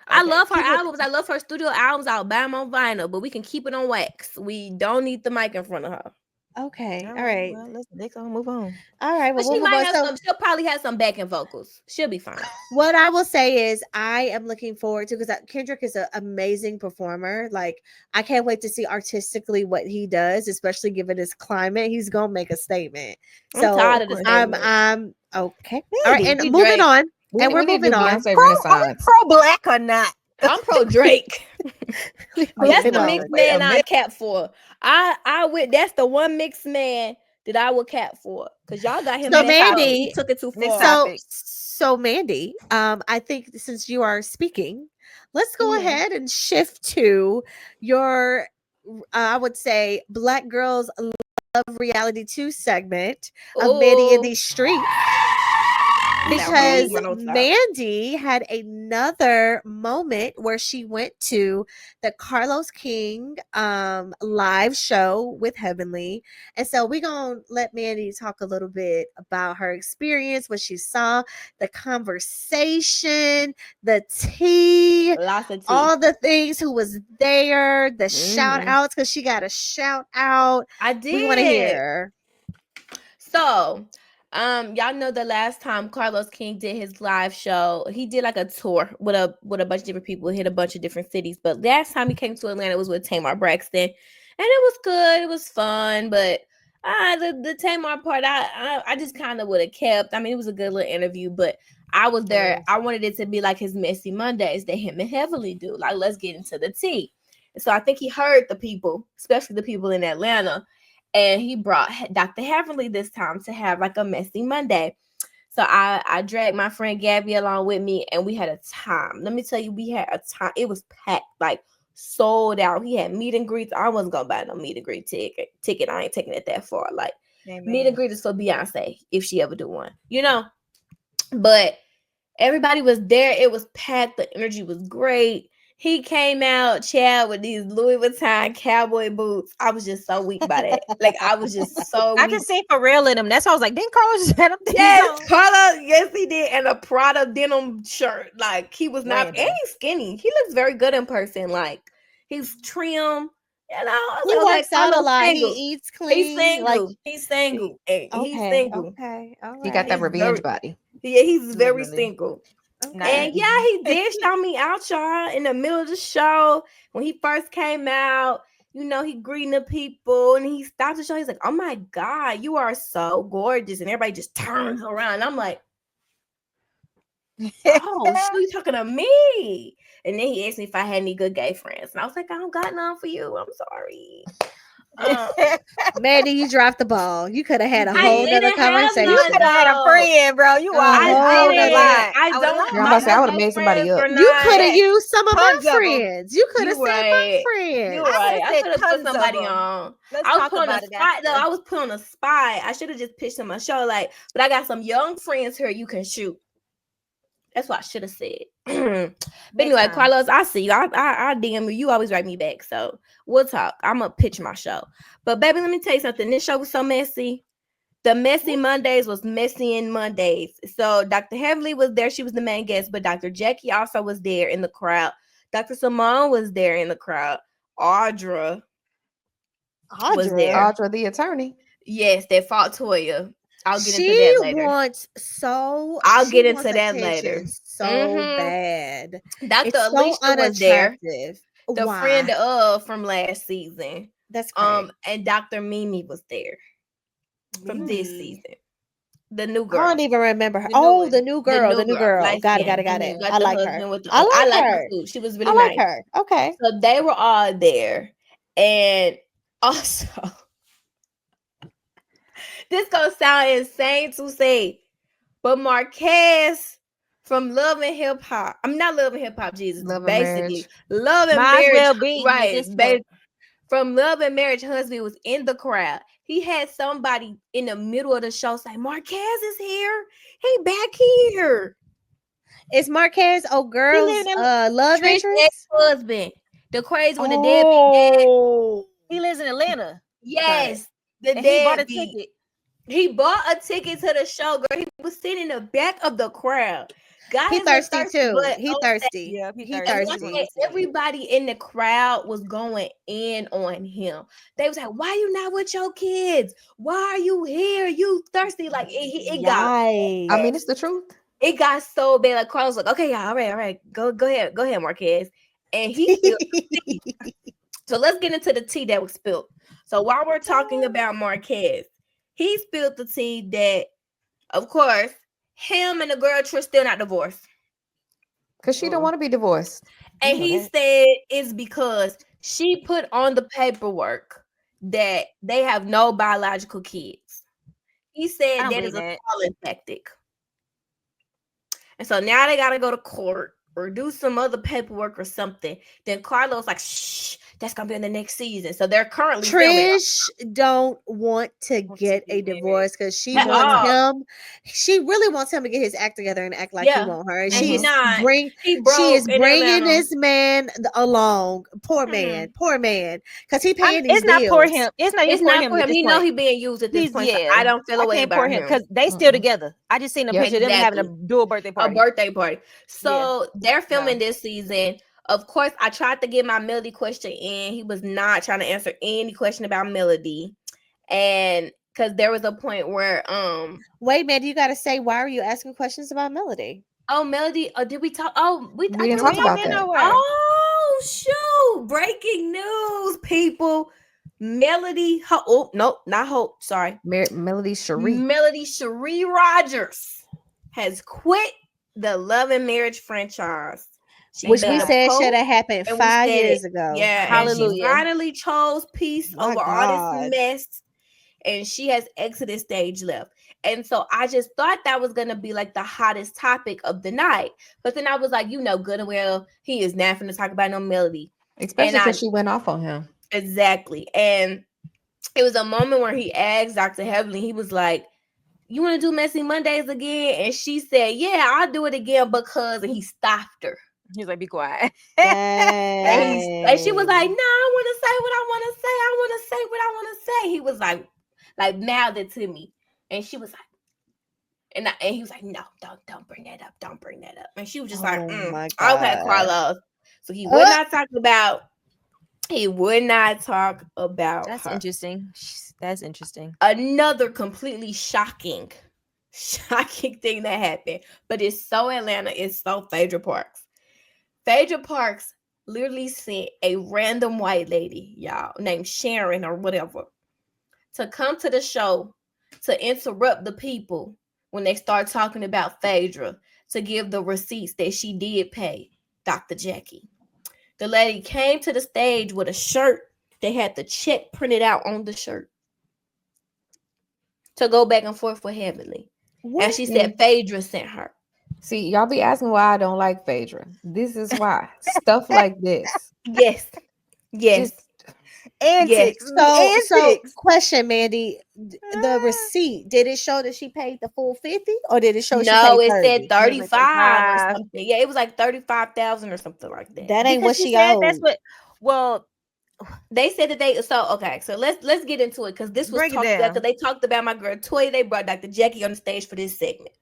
I love her albums. I love her studio albums. I'll buy them on vinyl, but we can keep it on wax. We don't need the mic in front of her. Okay. All right. Well, let's move on. All right. Well, she'll probably have some backing vocals. She'll be fine. What I will say is I am looking forward to, because Kendrick is an amazing performer. Like, I can't wait to see artistically what he does, especially given his climate. He's gonna make a statement. So I'm tired of this. I'm okay. All right, and moving on. And we're moving on. Pro black or not? I'm pro Drake. That's the mixed man I cap for. That's the one mixed man that I would cap for, because y'all got him. So Mandie took it too far. So Mandie, I think since you are speaking, let's go ahead and shift to your, I would say, Black Girls Love Reality 2 segment of Mandie in these streets. Because Mandie had another moment where she went to the Carlos King live show with Heavenly. And so we're going to let Mandie talk a little bit about her experience, what she saw, the conversation, the tea, all the things, who was there, the shout outs, because she got a shout out. I did. We want to hear. So, y'all know the last time Carlos King did his live show, he did like a tour with a bunch of different people, hit a bunch of different cities. But last time he came to Atlanta, it was with Tamar Braxton, and it was good. It was fun, but the Tamar part, I just kind of would have kept. I mean, it was a good little interview, but I was there. I wanted it to be like his Messy Mondays that him and Heavenly do. Like, let's get into the tea. And so I think he heard the people, especially the people in Atlanta. And he brought Dr. Heavenly this time to have like a Messy Monday. So I dragged my friend Gabby along with me, and we had a time. Let me tell you, we had a time. It was packed, like sold out. He had meet and greets. I wasn't going to buy no meet and greet ticket. I ain't taking it that far. Like, meet and greet is for Beyonce, if she ever do one, you know. But everybody was there. It was packed. The energy was great. He came out, Chad, with these Louis Vuitton cowboy boots. I was just so weak by that. Like, I was just so I can see Pharrell in them. That's why I was like, didn't Carlos just had them? Yes, Carlos, yes, he did. And a Prada denim shirt. Like, he was not, and he's skinny. He looks very good in person. Like, he's trim. You know, he works out a lot. Single. He eats clean. He's single. He's single. Okay, he's single. Okay. All right. He got that revenge body. Yeah, he's very single. And yeah, he did shout me out, y'all, in the middle of the show when he first came out. You know, he greeting the people and he stopped the show. He's like, "Oh my God, you are so gorgeous!" And everybody just turns around. And I'm like, "Oh, so you talking to me?" And then he asked me if I had any good gay friends, and I was like, "I don't got none for you. I'm sorry." Mandie, you dropped the ball. You could have had a whole other conversation. You could have had a friend, bro. You are. I would have made somebody up. You could have used some of my friends. You could have said my friends. You're right. I could have put somebody on. I was put on a spot though. I was put on a spot. I should have just pitched him a show, like, but I got some young friends here you can shoot. That's what I should have said. But anyway, Carlos, I see you. I DM you. You always write me back. So we'll talk. I'm going to pitch my show. But baby, let me tell you something. This show was so messy. The Messy Mondays was messy in Mondays. So Dr. Heavenly was there. She was the main guest. But Dr. Jackie also was there in the crowd. Dr. Simone was there in the crowd. Audra was there. Audra, the attorney. Yes, that fought Toya. I'll get into that later. I'll get into that later. So bad. Dr. Alicia was there. The friend of from last season. That's great. And Dr. Mimi was there from this season. The new girl. I don't even remember her. The new girl. The new girl. Got it. I like her. I like her too. She was really nice. Her. Okay. So they were all there. And also, this gonna sound insane to say, but Marquez from Love and Hip Hop. I'm not Love and Hip Hop, Jesus. Basically, Love and Marriage. Right. From Love and Marriage, husband was in the crowd. He had somebody in the middle of the show say, "Marquez is here. He back here." Is Marquez girl's love interest? Husband, the crazy one, the deadbeat. He lives in Atlanta. Yes, the deadbeat. He bought a ticket. He bought a ticket to the show, girl. He was sitting in the back of the crowd. He thirsty too. He thirsty. Yeah, he thirsty. Everybody in the crowd was going in on him. They was like, "Why you not with your kids? Why are you here? You thirsty?" Like it got. I mean, it's the truth. It got so bad. Like Carlos was like, "Okay, yeah, all right. Go ahead, Marquez." And he spilled the tea. So let's get into the tea that was spilled. So while we're talking about Marquez, he spilled the tea that, of course, him and the girl Trish still not divorced. Because she don't want to be divorced. And he said it's because she put on the paperwork that they have no biological kids. He said that is a calling tactic. And so now they got to go to court or do some other paperwork or something. Then Carlos like, "Shh, that's gonna be in the next season." So they're currently Trish don't want to get a divorce because she wants him. She really wants him to get his act together and act like he wants her. And she is bringing this man along. Poor man, because he paying these bills. It's not for him. It's not for him. He know he being used at this point. So I don't feel away about him because they still together. I just seen a picture of them having a dual birthday party. So they're filming this season. Of course, I tried to get my Melody question in. He was not trying to answer any question about Melody. And because there was a point where wait, man, you gotta say, why are you asking questions about Melody? Oh, Melody, did we talk? We didn't talk about that. Oh, shoot. Breaking news, people. Melody, not Hope. Sorry. Melody Cherie. Melody Cherie Rogers has quit the Love and Marriage franchise. Which we said should have happened 5 years ago. Yeah, hallelujah. And she finally chose peace over all this mess. And she has exited stage left. And so I just thought that was going to be like the hottest topic of the night. But then I was like, good and well, he is not going to talk about no Melody. Especially because she went off on him. Exactly. And it was a moment where he asked Dr. Heavenly, he was like, "You want to do Messy Mondays again?" And she said, "Yeah, I'll do it again because," and he stopped her. He's like, "Be quiet." and she was like, "No, I want to say what I want to say. I want to say what I want to say." He was like mouthed it to me. And she was like, and he was like, "No, don't bring that up. Don't bring that up." And she was just like, "Okay, Carlos." So he would not talk about. He would not talk about. That's her. interesting. That's interesting. Another completely shocking shocking thing that happened, but it's so Atlanta. It's so Phaedra Parks. Phaedra Parks literally sent a random white lady, y'all, named Sharon or whatever, to come to the show to interrupt the people when they start talking about Phaedra, to give the receipts that she did pay Dr. Jackie. The lady came to the stage with a shirt. They had the check printed out on the shirt to go back and forth with Heavenly. What? And she said Phaedra sent her. See, y'all be asking why I don't like Phaedra. This is why. Stuff like this. Yes. Antics. Yes. So question, Mandie, the receipt, did it show that she paid the full 50 or did it show she paid 30? It said 35 or something. Yeah, it was like 35,000 or something like that. That ain't because what she owed. That's what, well, they said that they, so okay, so let's get into it, because this was talked about, because they talked about my girl Toya. They brought Dr. Jackie on the stage for this segment.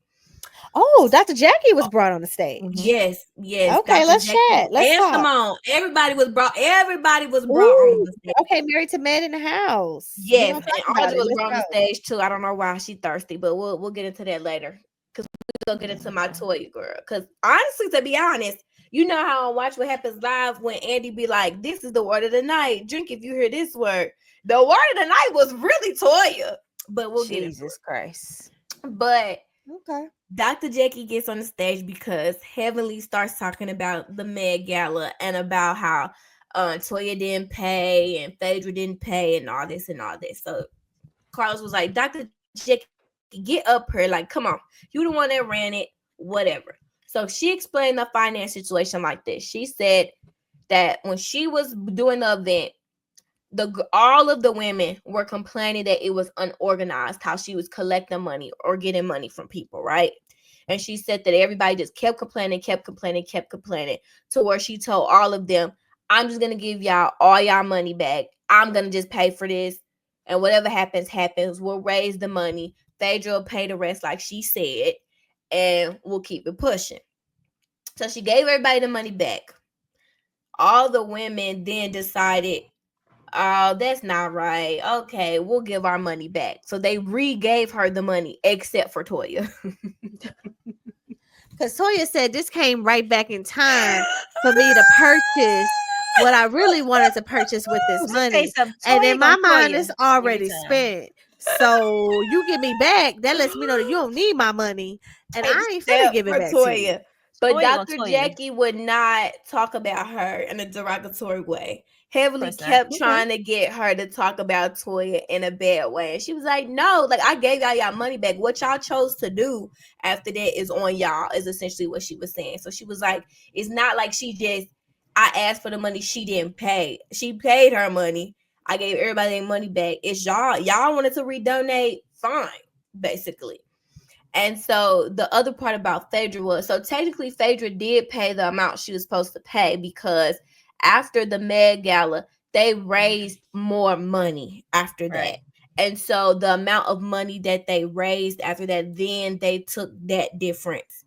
Oh, Dr. Jackie was brought on the stage. Yes. Okay, Dr. let's Jackie, chat. Let's talk. Come on. Everybody was brought on the stage. Okay, Married to Man in the House. Yes, and Audrey was brought on the stage too. I don't know why she thirsty, but we'll get into that later, because we're gonna get into my Toya girl. Because honestly, to be honest, you know how I watch What Happens Live when Andy be like, "This is the word of the night. Drink if you hear this word." The word of the night was really Toya, but we'll get into it. Jesus Christ. But okay. Dr. Jackie gets on the stage because Heavenly starts talking about the Met Gala and about how Toya didn't pay and Phaedra didn't pay and all this and all this. So Carlos was like, Dr. Jackie, get up here. Like, come on. You the one that ran it, whatever. So she explained the finance situation like this. She said that when she was doing the event, all of the women were complaining that it was unorganized, how she was collecting money or getting money from people, right? And she said that everybody just kept complaining to where she told all of them, I'm just going to give y'all all y'all money back. I'm going to just pay for this. And whatever happens. We'll raise the money. Phaedra will pay the rest like she said. And we'll keep it pushing. So she gave everybody the money back. All the women then decided, oh, that's not right. Okay, we'll give our money back. So they re-gave her the money, except for Toya. Because Toya said this came right back in time for me to purchase what I really wanted to purchase with this money. And in my mind, it's already spent. So you give me back, that lets me know that you don't need my money. And I ain't finna give it back to you. But Dr. Jackie would not talk about her in a derogatory way. Heavenly kept trying to get her to talk about Toya in a bad way. And she was like, no, like, I gave y'all money back. What y'all chose to do after that is on y'all, is essentially what she was saying. So she was like, it's not like I asked for the money, she didn't pay. She paid her money. I gave everybody their money back. It's y'all wanted to redonate, fine, basically. And so the other part about Phaedra was, so technically Phaedra did pay the amount she was supposed to pay, because after the Met Gala, they raised more money after that. And so the amount of money that they raised after that, then they took that difference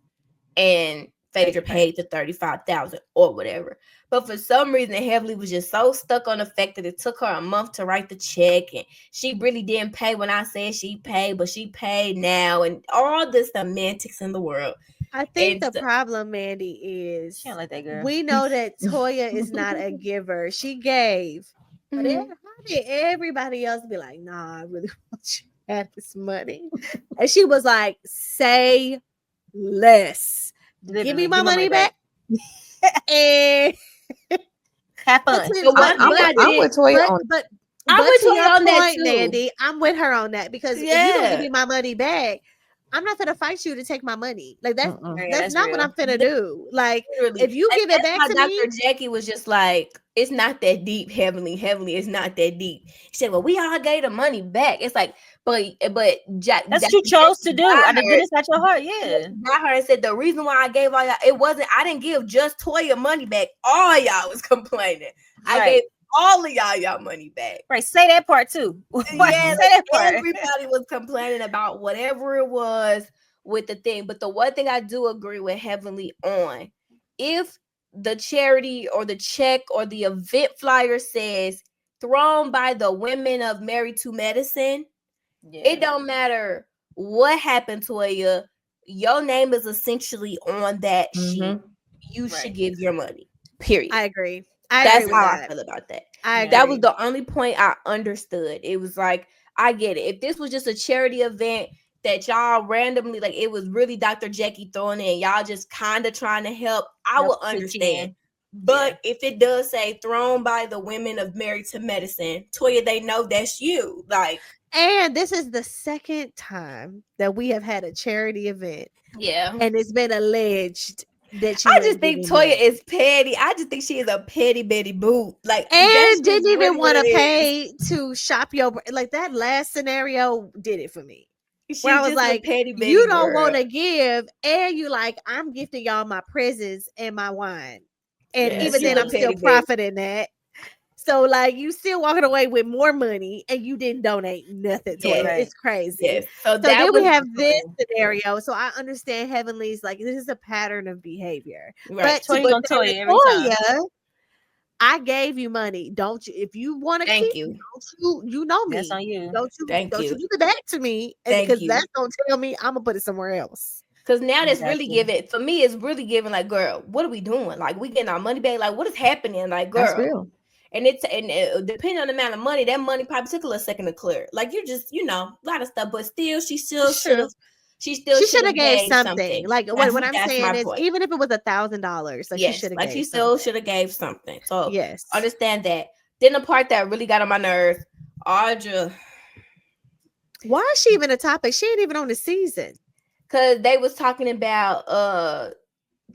and Phaedra paid the $35,000 or whatever. But for some reason, Heavenly was just so stuck on the fact that it took her a month to write the check, and she really didn't pay when I said she paid, but she paid now, and all the semantics in the world. I think the problem, Mandie, is she don't like that girl. We know that Toya is not a giver. She gave. But how did everybody else be like, nah, I really want you to have this money? And she was like, say less. Give me my money back. And have fun. I'm with Toya on but to your point, Mandie, I'm with her on that, because if you don't give me my money back, I'm not gonna fight you to take my money. Like that's not what I'm finna do. Like, if you give it back to me. Dr. Jackie was just like, it's not that deep, Heavenly is not that deep. She said, well, we all gave the money back. It's like, but that's what you chose to do. I did this at your heart, yeah. Got her and said, the reason why I gave all y'all, I didn't give just Toya money back. All y'all was complaining. I gave all of y'all money back. Right, say that part too. Yeah, say that part. Everybody was complaining about whatever it was with the thing. But the one thing I do agree with Heavenly on, if the charity or the check or the event flyer says thrown by the women of Married to Medicine, it don't matter what happened, Toya? Your name is essentially on that sheet. You should give your money. Period. I agree. That's how I feel about that. That was the only point I understood. It was like, I get it. If this was just a charity event that y'all randomly, like it was really Dr. Jackie throwing in, y'all just kind of trying to help, I would understand. But if it does say thrown by the women of Married to Medicine, Toya, they know that's you. Like, and this is the second time that we have had a charity event. Yeah. And it's been alleged that you I just think Toya is petty. I just think she is a petty Betty Boop. Like, and didn't even want to pay to shop your, like that last scenario did it for me. Where I was like, you don't want to give, and you like, I'm gifting y'all my presents and my wine, and even then I'm still profiting that. So like, you still walking away with more money, and you didn't donate nothing to it. It's crazy. Yes. So then we have this scenario. So I understand Heavenly's like, this is a pattern of behavior. Right. But Toya every time. I gave you money. Don't you? If you want to keep, you. You know me. That's on you. Don't you give it back to me? Because that's gonna tell me I'm gonna put it somewhere else. Because now that's really giving, for me, it's really giving like, girl, what are we doing? Like, we getting our money back? Like, what is happening? Like, girl. That's real. And depending on the amount of money, that money probably took a little second to clear. Like, you just, a lot of stuff, but still, she should have gave something. Like what I'm saying is, even if it was $1,000, like she should have. Like she still should have gave something. So yes, understand that. Then the part that really got on my nerves, Audra. Why is she even a topic? She ain't even on the season. Cause they was talking about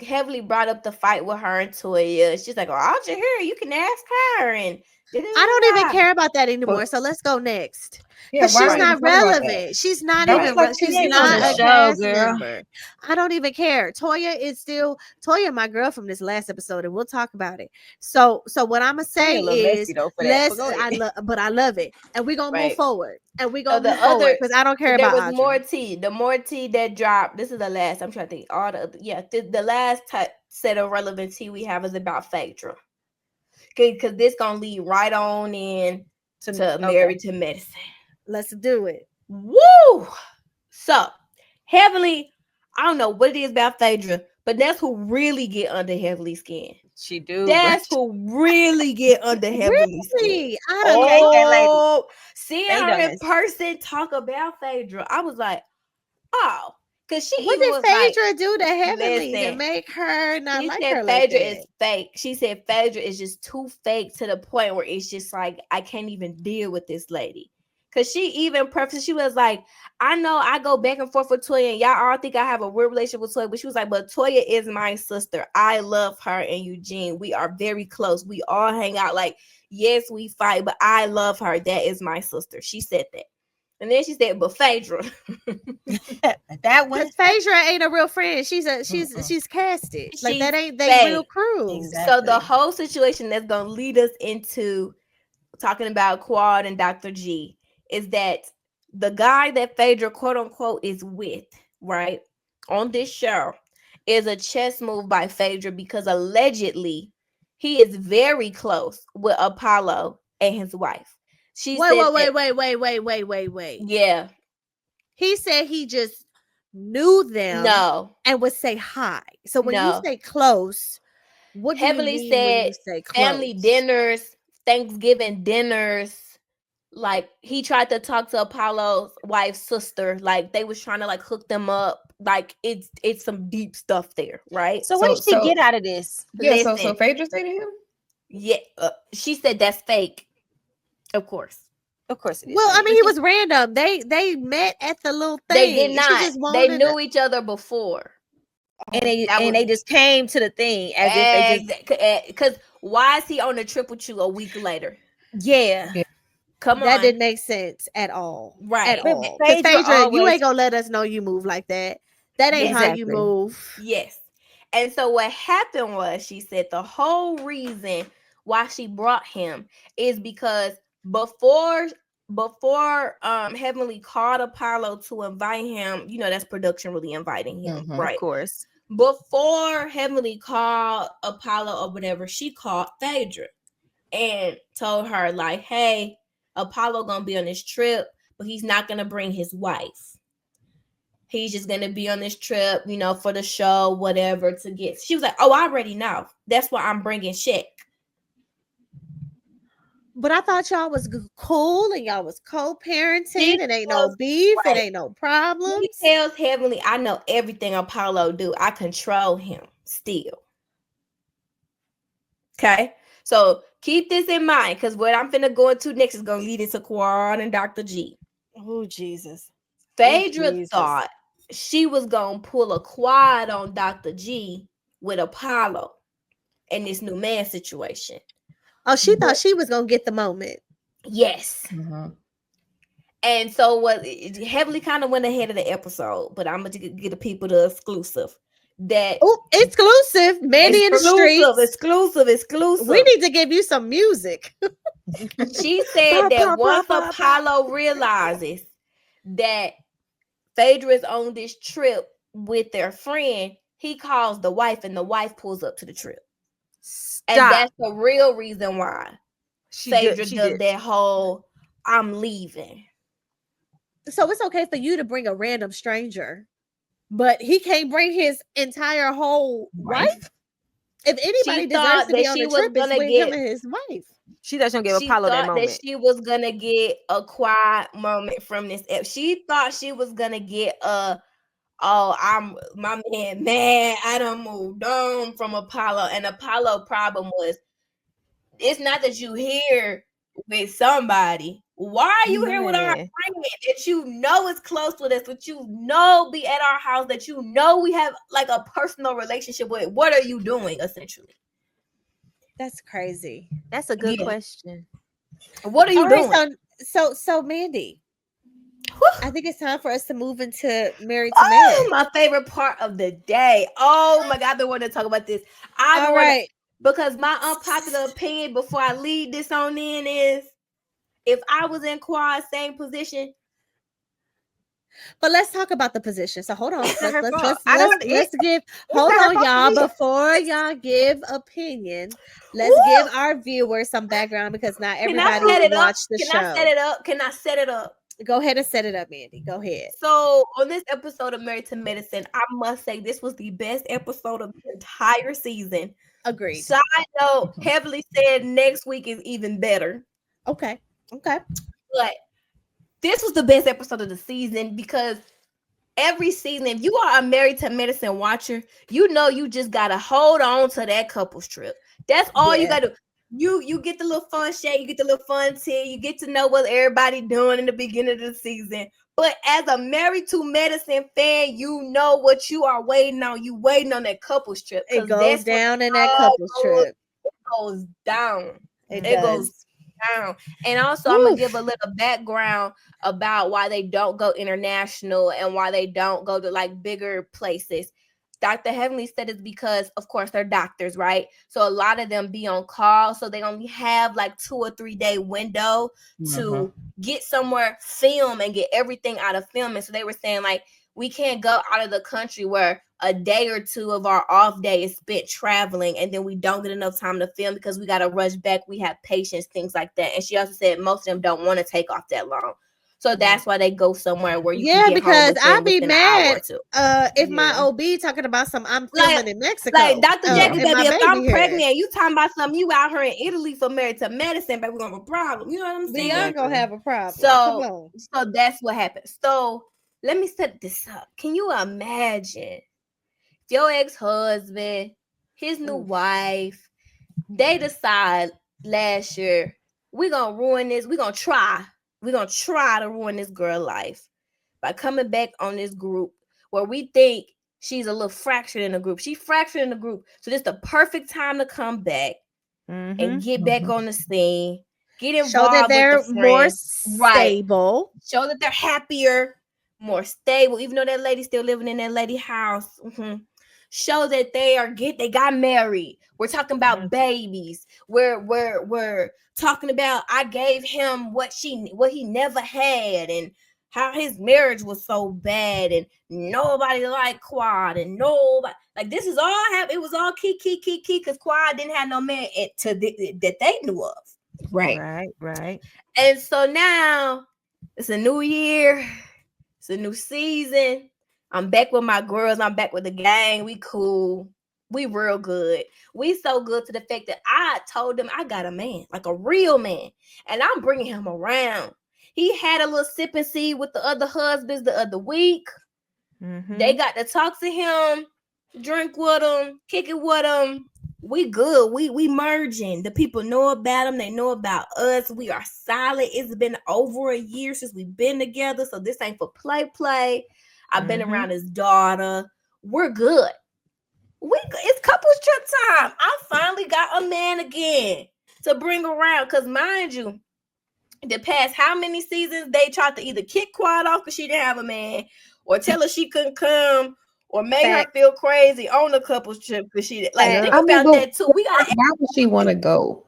heavily brought up the fight with her and Toya. She's like, "Oh, Audra here, you can ask her." And I don't even care about that anymore. So let's go next. Because she's not relevant. She's not even. She's not a cast member. I don't even care. Toya is still Toya, my girl from this last episode, and we'll talk about it. So what I'm gonna say is, I love it, and we're gonna move forward, and we're gonna move forward because I don't care about. There was more tea. The more tea that dropped. This is the last. I'm trying to think. All the last set of relevant tea we have is about Phaedra. Because this gonna lead right on in to Married to Medicine. Let's do it. Woo! So Heavenly, I don't know what it is about Phaedra, but that's who really get under Heavenly's skin. She do. That's who really get under Heavenly's skin. I don't like that lady. Seeing her in person talk about Phaedra, I was like, oh. What did Phaedra do to Heavenly to make her not like her? Phaedra is fake. She said Phaedra is just too fake to the point where it's just like, I can't even deal with this lady. Because she even prefaced, she was like, I know I go back and forth with Toya, and y'all all think I have a weird relationship with Toya, but she was like, but Toya is my sister. I love her and Eugene. We are very close. We all hang out. Like, yes, we fight, but I love her. That is my sister. She said that. And then she said, but Phaedra. That was Phaedra ain't a real friend. She's casted. Like, that ain't they real crew. Exactly. So the whole situation that's gonna lead us into talking about Quad and Dr. G is that the guy that Phaedra quote unquote is with, right, on this show is a chess move by Phaedra because allegedly he is very close with Apollo and his wife. Wait. Yeah. He said he just knew them. No. And would say hi. So when you say close, what do Heavenly you mean said when you say close? Family dinners, Thanksgiving dinners. Like, he tried to talk to Apollo's wife's sister. Like, they was trying to like hook them up. Like, it's some deep stuff there, right? So what did she get out of this? Yeah, so Phaedra said to him? Yeah, she said that's fake. Of course it is. Well, I mean, he was random. They met at the little thing. They did not. They knew each other before, and they just came to the thing as if they just. Because why is he on the trip with you a week later? Yeah. Come on, that didn't make sense at all. Right? At all. Phaedra, you ain't gonna let us know you move like that. That ain't how you move. Yes. And so what happened was, she said the whole reason why she brought him is because before Heavenly called Apollo to invite him, that's production really inviting him, right? Of course. Before Heavenly called Apollo or whatever, she called Phaedra and told her like, hey, Apollo gonna be on this trip, but he's not gonna bring his wife. he's just gonna be on this trip, for the show, whatever, to get. She was like, oh, I already know. That's why I'm bringing Shaq. But I thought y'all was cool and y'all was co-parenting and ain't no beef and ain't no problems. He tells Heavenly, I know everything Apollo do. I control him still. Okay? So keep this in mind, because what I'm finna go into next is going to lead into Quad and Dr. G. Oh, Jesus. Phaedra thought she was going to pull a Quad on Dr. G with Apollo in this new man situation. Oh, she thought she was going to get the moment. Yes. Mm-hmm. And so what Heavenly kind of went ahead of the episode, but I'm going to get the people the exclusive. Exclusive. Mandie in the streets. Exclusive. We need to give you some music. She said that once Apollo realizes that Phaedra is on this trip with their friend, he calls the wife and the wife pulls up to the trip. Stop. And that's the real reason why Phaedra does that whole I'm leaving. So it's okay for you to bring a random stranger, but he can't bring his entire whole wife? If anybody deserves to be on the trip, it's with him and his wife. She doesn't give Apollo that moment. That she was gonna get a quiet moment from this. She thought she was gonna get I'm my man. I done moved on from Apollo, and Apollo problem was it's not that you here with somebody. Why are you here with our friend that you know is close with us, that you know be at our house, that you know we have like a personal relationship with? What are you doing, essentially? That's crazy. That's a good question. What are you doing? So Mandie, I think it's time for us to move into Married to Married. My favorite part of the day. Oh my God, I want to talk about this. Because my unpopular opinion before I lead this on in is, if I was in Quad's same position. But let's talk about the position. So hold on. Let's give. Hold on, y'all. Before y'all give opinion, let's give our viewers some background, because not everybody watched the show. Can I set it up? Go ahead and set it up, Mandie. Go ahead. So on this episode of Married to Medicine, I must say this was the best episode of the entire season. Agreed. Side note, Heavenly said next week is even better. Okay. But this was the best episode of the season, because every season, if you are a Married to Medicine watcher, you know you just gotta hold on to that couple's trip. That's all you gotta do. You get the little fun shade, you get the little fun tea, you get to know what everybody doing in the beginning of the season. But as a Married to Medicine fan, you know what you are waiting on. You waiting on that couple's trip. It goes down in that couple's trip. It goes down. It goes down. And also, I'm gonna give a little background about why they don't go international and why they don't go to like bigger places. Dr. Heavenly said it's because, of course, they're doctors, right? So a lot of them be on call, so they only have like 2 or 3 day window to get somewhere, film, and get everything out of film. And so they were saying, like, we can't go out of the country where a day or two of our off day is spent traveling, and then we don't get enough time to film because we got to rush back. We have patients, things like that. And she also said most of them don't want to take off that long. So that's why they go somewhere where you can get because home I'd be mad if my OB talking about I'm filming in Mexico. Like Dr. Jackie, baby, if I'm pregnant, you talking about something, you out here in Italy for Married to Medicine, baby, we're gonna have a problem. You know what I'm saying? We are gonna have a problem. So that's what happened. So let me set this up. Can you imagine if your ex-husband, his new wife, they decide last year, we're gonna ruin this, we're gonna try to ruin this girl's life by coming back on this group where we think she's a little fractured in the group. She fractured in the group. So this is the perfect time to come back and get back on the scene. Get involved. Show that they're more stable. Show that they're happier, more stable, even though that lady's still living in that lady house. Show that they got married. We're talking about babies. We're talking about I gave him what he never had, and how his marriage was so bad, and nobody liked Quad, and nobody like this is all happened. It was all key because Quad didn't have no man that they knew of. Right. And so now it's a new year, it's a new season. I'm back with my girls. I'm back with the gang. We cool. We real good. We so good to the fact that I told them I got a man, like a real man, and I'm bringing him around. He had a little sip and see with the other husbands the other week. They got to talk to him, drink with him, kick it with him. We good. We merging. The people know about him. They know about us. We are solid. It's been over a year since we've been together, so this ain't for play. I've been around his daughter. We're good. It's couples trip time. I finally got a man again to bring around. Because mind you, the past how many seasons they tried to either kick Quad off because she didn't have a man, or tell her she couldn't come, or made her feel crazy on the couples trip because she like think about that too. We gotta. Why would she want to go?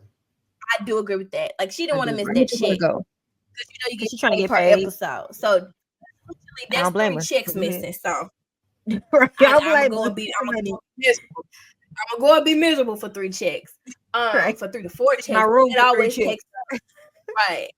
I do agree with that. Like she didn't want to miss that shit. Go because you get trying to get per episode. So that's 3 checks missing. So. I'm gonna go and be miserable for 3 checks. For 3 to 4 checks. My room it always takes right.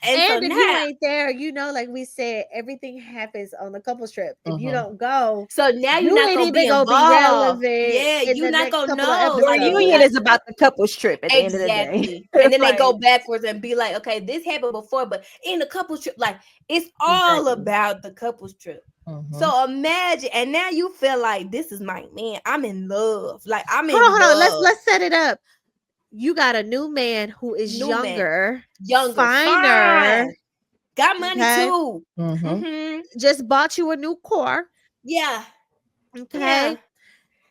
And so if you ain't there, like we said, everything happens on the couples trip. If you don't go, so now you're not gonna be relevant. Yeah, you're not gonna know. The reunion is about the couples trip at the end of the day. And then they go backwards and be like, okay, this happened before, but in the couples trip, like it's all about the couples trip. So imagine, and now you feel like this is my man. I'm in love. Like I'm in love. Hold on. Let's set it up. You got a new man who is younger, finer, got money too. Just bought you a new car. Yeah. Okay. Yeah.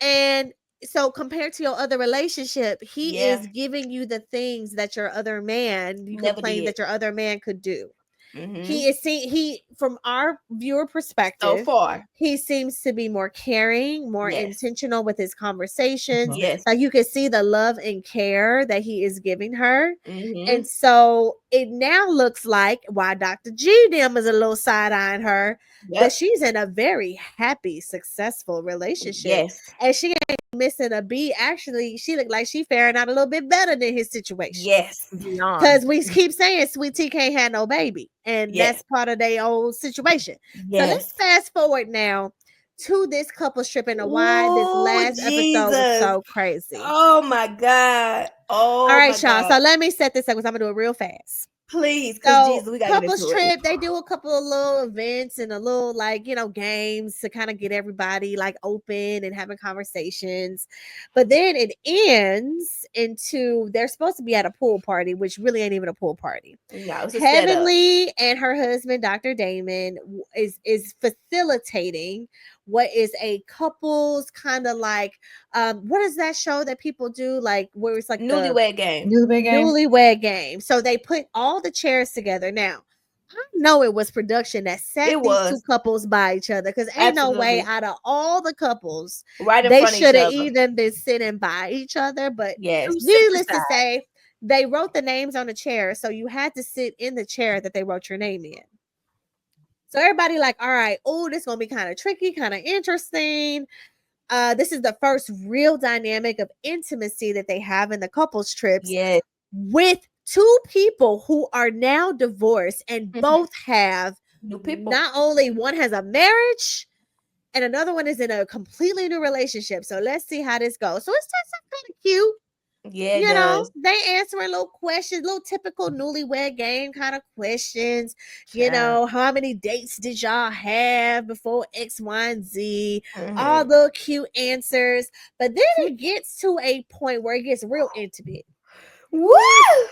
And so compared to your other relationship, he is giving you the things that your other man, you complain that your other man could do. He is from our viewer perspective, so far, he seems to be more caring, more intentional with his conversations. Like you can see the love and care that he is giving her. And so it now looks like why Dr. G them is a little side-eyeing her, that she's in a very happy, successful relationship. And she ain't missing a beat. Actually, she looked like she faring out a little bit better than his situation. Because we keep saying Sweet Tea can't have no baby. And that's part of their old situation. So let's fast forward now to this couples trip and why this last episode was so crazy. Oh my God. All right, y'all. So let me set this up because I'm gonna do it real fast. Please, so we got couples trip. They do a couple of little events and a little games to kind of get everybody open and having conversations. But then it ends into they're supposed to be at a pool party, which really ain't even a pool party. No, it's Heavenly and her husband, Dr. Damon, is facilitating what is a couples kind of what is that show that people do where it's newlywed game. Newlywed game. So they put all the chairs together. Now I know it was production that sat these two couples by each other because ain't no way out of all the couples they should have even been sitting by each other. But needless to say, they wrote the names on the chair, so you had to sit in the chair that they wrote your name in. So everybody all right, this is going to be kind of tricky, kind of interesting. This is the first real dynamic of intimacy that they have in the couples trips with two people who are now divorced and both have new people. Not only one has a marriage and another one is in a completely new relationship. So let's see how this goes. So it's just kind of cute. Yeah, you know, they answering little questions, little typical newlywed game kind of questions. You know, how many dates did y'all have before X, Y, and Z? All the cute answers. But then it gets to a point where it gets real intimate. Woo!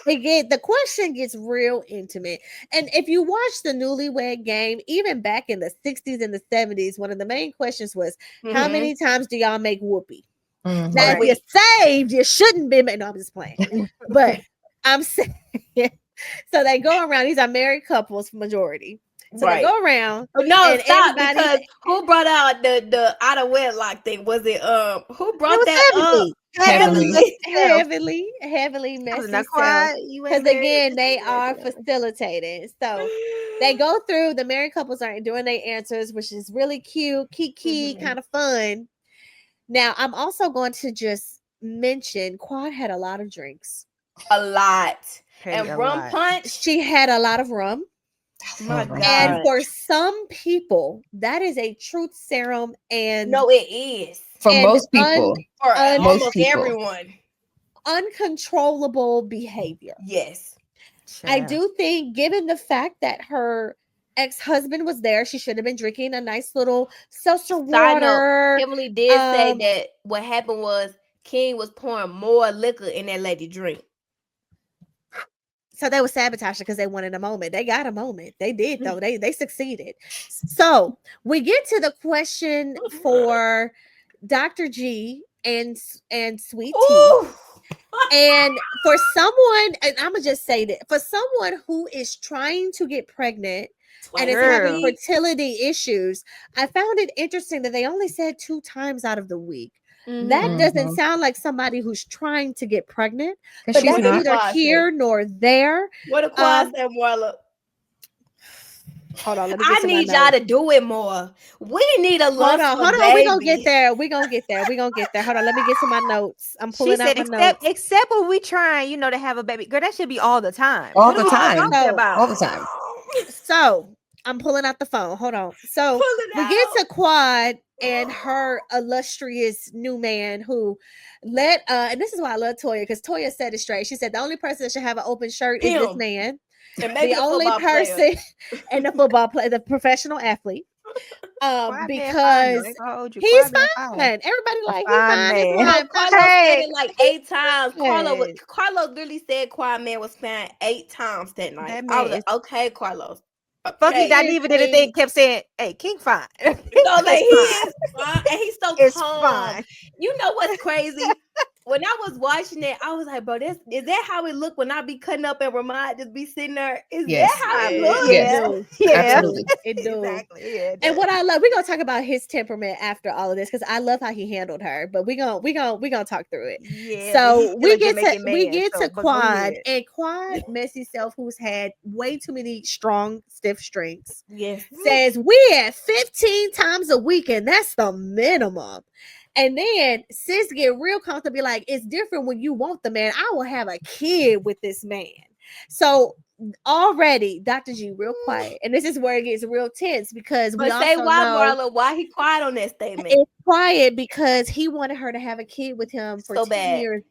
The question gets real intimate. And if you watch the newlywed game, even back in the 60s and the 70s, one of the main questions was, how many times do y'all make whoopee? Now, if you're saved, you shouldn't be. No, I'm just playing. But I'm saying, so they go around. These are married couples, majority. So they go around. No, stop, because who brought out the out of wedlock thing? Was it who brought that up? Heavily messy. Because again, they are facilitating. So they go through. The married couples are doing their answers, which is really cute, kiki, kind of fun. Now, I'm also going to just mention Quad had a lot of drinks. A lot. And rum punch. She had a lot of rum. My God. And for some people, that is a truth serum. And no, it is for most people, for almost everyone. Uncontrollable behavior. Yes. I do think, given the fact that her ex-husband was there, she should have been drinking a nice little seltzer water. Emily did say that what happened was King was pouring more liquor in that lady drink. So they were sabotaging because they wanted a moment. They got a moment. They did, though. They succeeded. So we get to the question for Dr. G and Sweet Tea. And for someone, and I'm gonna just say that for someone who is trying to get pregnant and is having fertility issues, I found it interesting that they only said 2 times out of the week. That doesn't sound like somebody who's trying to get pregnant, but that's neither here nor there. What a quad said, Marla. Hold on, let me I need y'all to do it more. We need a love. Hold on. We're gonna get there. We're gonna get there. Hold on, let me get to my notes. I'm pulling out my notes. Except when we trying, to have a baby. Girl, that should be all the time. All the time. All the time. So I'm pulling out the phone. Hold on. So we get to Quad and her illustrious new man who and this is why I love Toya, because Toya said it straight. She said the only person that should have an open shirt is this man. The only person and the football player, the professional athlete. Because he's fine. Everybody like, he's fine. Carlos said it like 8 times. Carlos literally said Quad Man was fine 8 times that night. I was like, okay, Carlos. Funky not even did anything, kept saying, hey, King fine. No, like he is fine. And he's so calm. Fine. You know what's crazy? When I was watching it, I was like, bro, is that how it look when I be cutting up and Ramad just be sitting there? Is that how it look? Yeah. Absolutely. It do. Exactly. Yeah, and what I love, we're gonna talk about his temperament after all of this, because I love how he handled her, but we're gonna talk through it. Yeah. So we get to Quad, and Quad messy self, who's had way too many strong, stiff strings. Yes. Says we at 15 times a week, and that's the minimum. And then sis get real comfortable, be like, it's different when you want the man. I will have a kid with this man. So already, Dr. G, real quiet. And this is where it gets real tense, because but say why, Marla, why he quiet on that statement? It's quiet because he wanted her to have a kid with him for 10 years.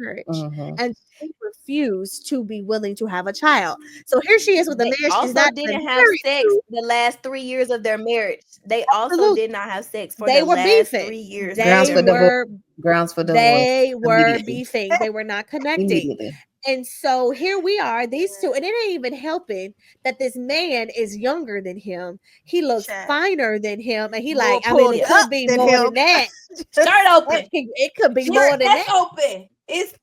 And she refused to be willing to have a child. So here she is with a man she's not didn't have sex the last 3 years of their marriage. They also did not have sex for the last 3 years. Grounds for divorce. They were beefing. They were not connecting. And so here we are, these two, and it ain't even helping that this man is younger than him. He looks finer than him, and he like, I mean, it could be more than that. Start open. It could be more than that. Open. It's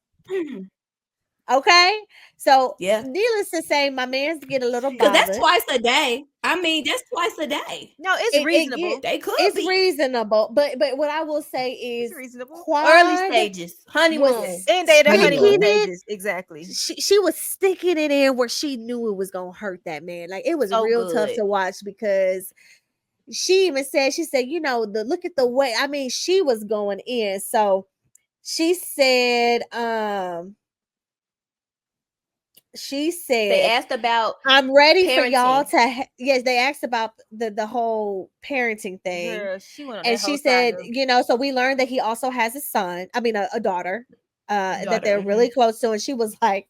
okay. So needless to say, my man's get a little bothered. That's twice a day. I mean, that's twice a day. No, it's reasonable. It's reasonable, but what I will say is reasonable. Early stages, honeymoon, and they the honeymoon stages. Exactly. She was sticking it in where she knew it was gonna hurt that man. Like, it was real tough to watch, because she even said, look at the way. I mean, she was going in. So she said, they asked about I'm ready parenting. for y'all to yes, they asked about the whole parenting thing. Girl, she said, so we learned that he also has a son, a daughter, that they're really close to. And she was like,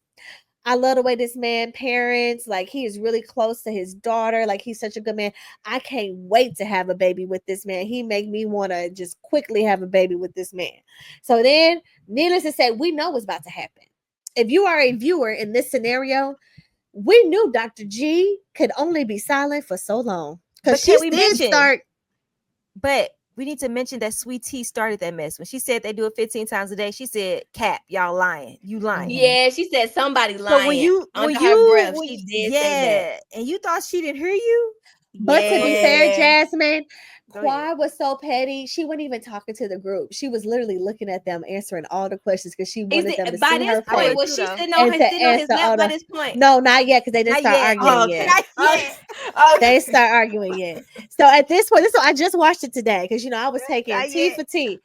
I love the way this man parents. Like, he is really close to his daughter. Like, he's such a good man. I can't wait to have a baby with this man. He make me want to just quickly have a baby with this man. So then, needless to say, we know what's about to happen. If you are a viewer in this scenario, we knew Dr. G could only be silent for so long, because she did start. But we need to mention that Sweet Tea started that mess. When she said they do it 15 times a day, she said, "Cap, y'all lying. You lying." Yeah, she said somebody lying. But when her breath, she did say that. And you thought she didn't hear you? But to be fair, Jasmine, Quad was so petty. She wasn't even talking to the group. She was literally looking at them, answering all the questions, because she wanted them to see her face. Was she sitting on his lap by this point? No, not yet, because they didn't start arguing yet. Not yet. They start arguing yet. So at this point, I just watched it today, because I was taking tea for tea.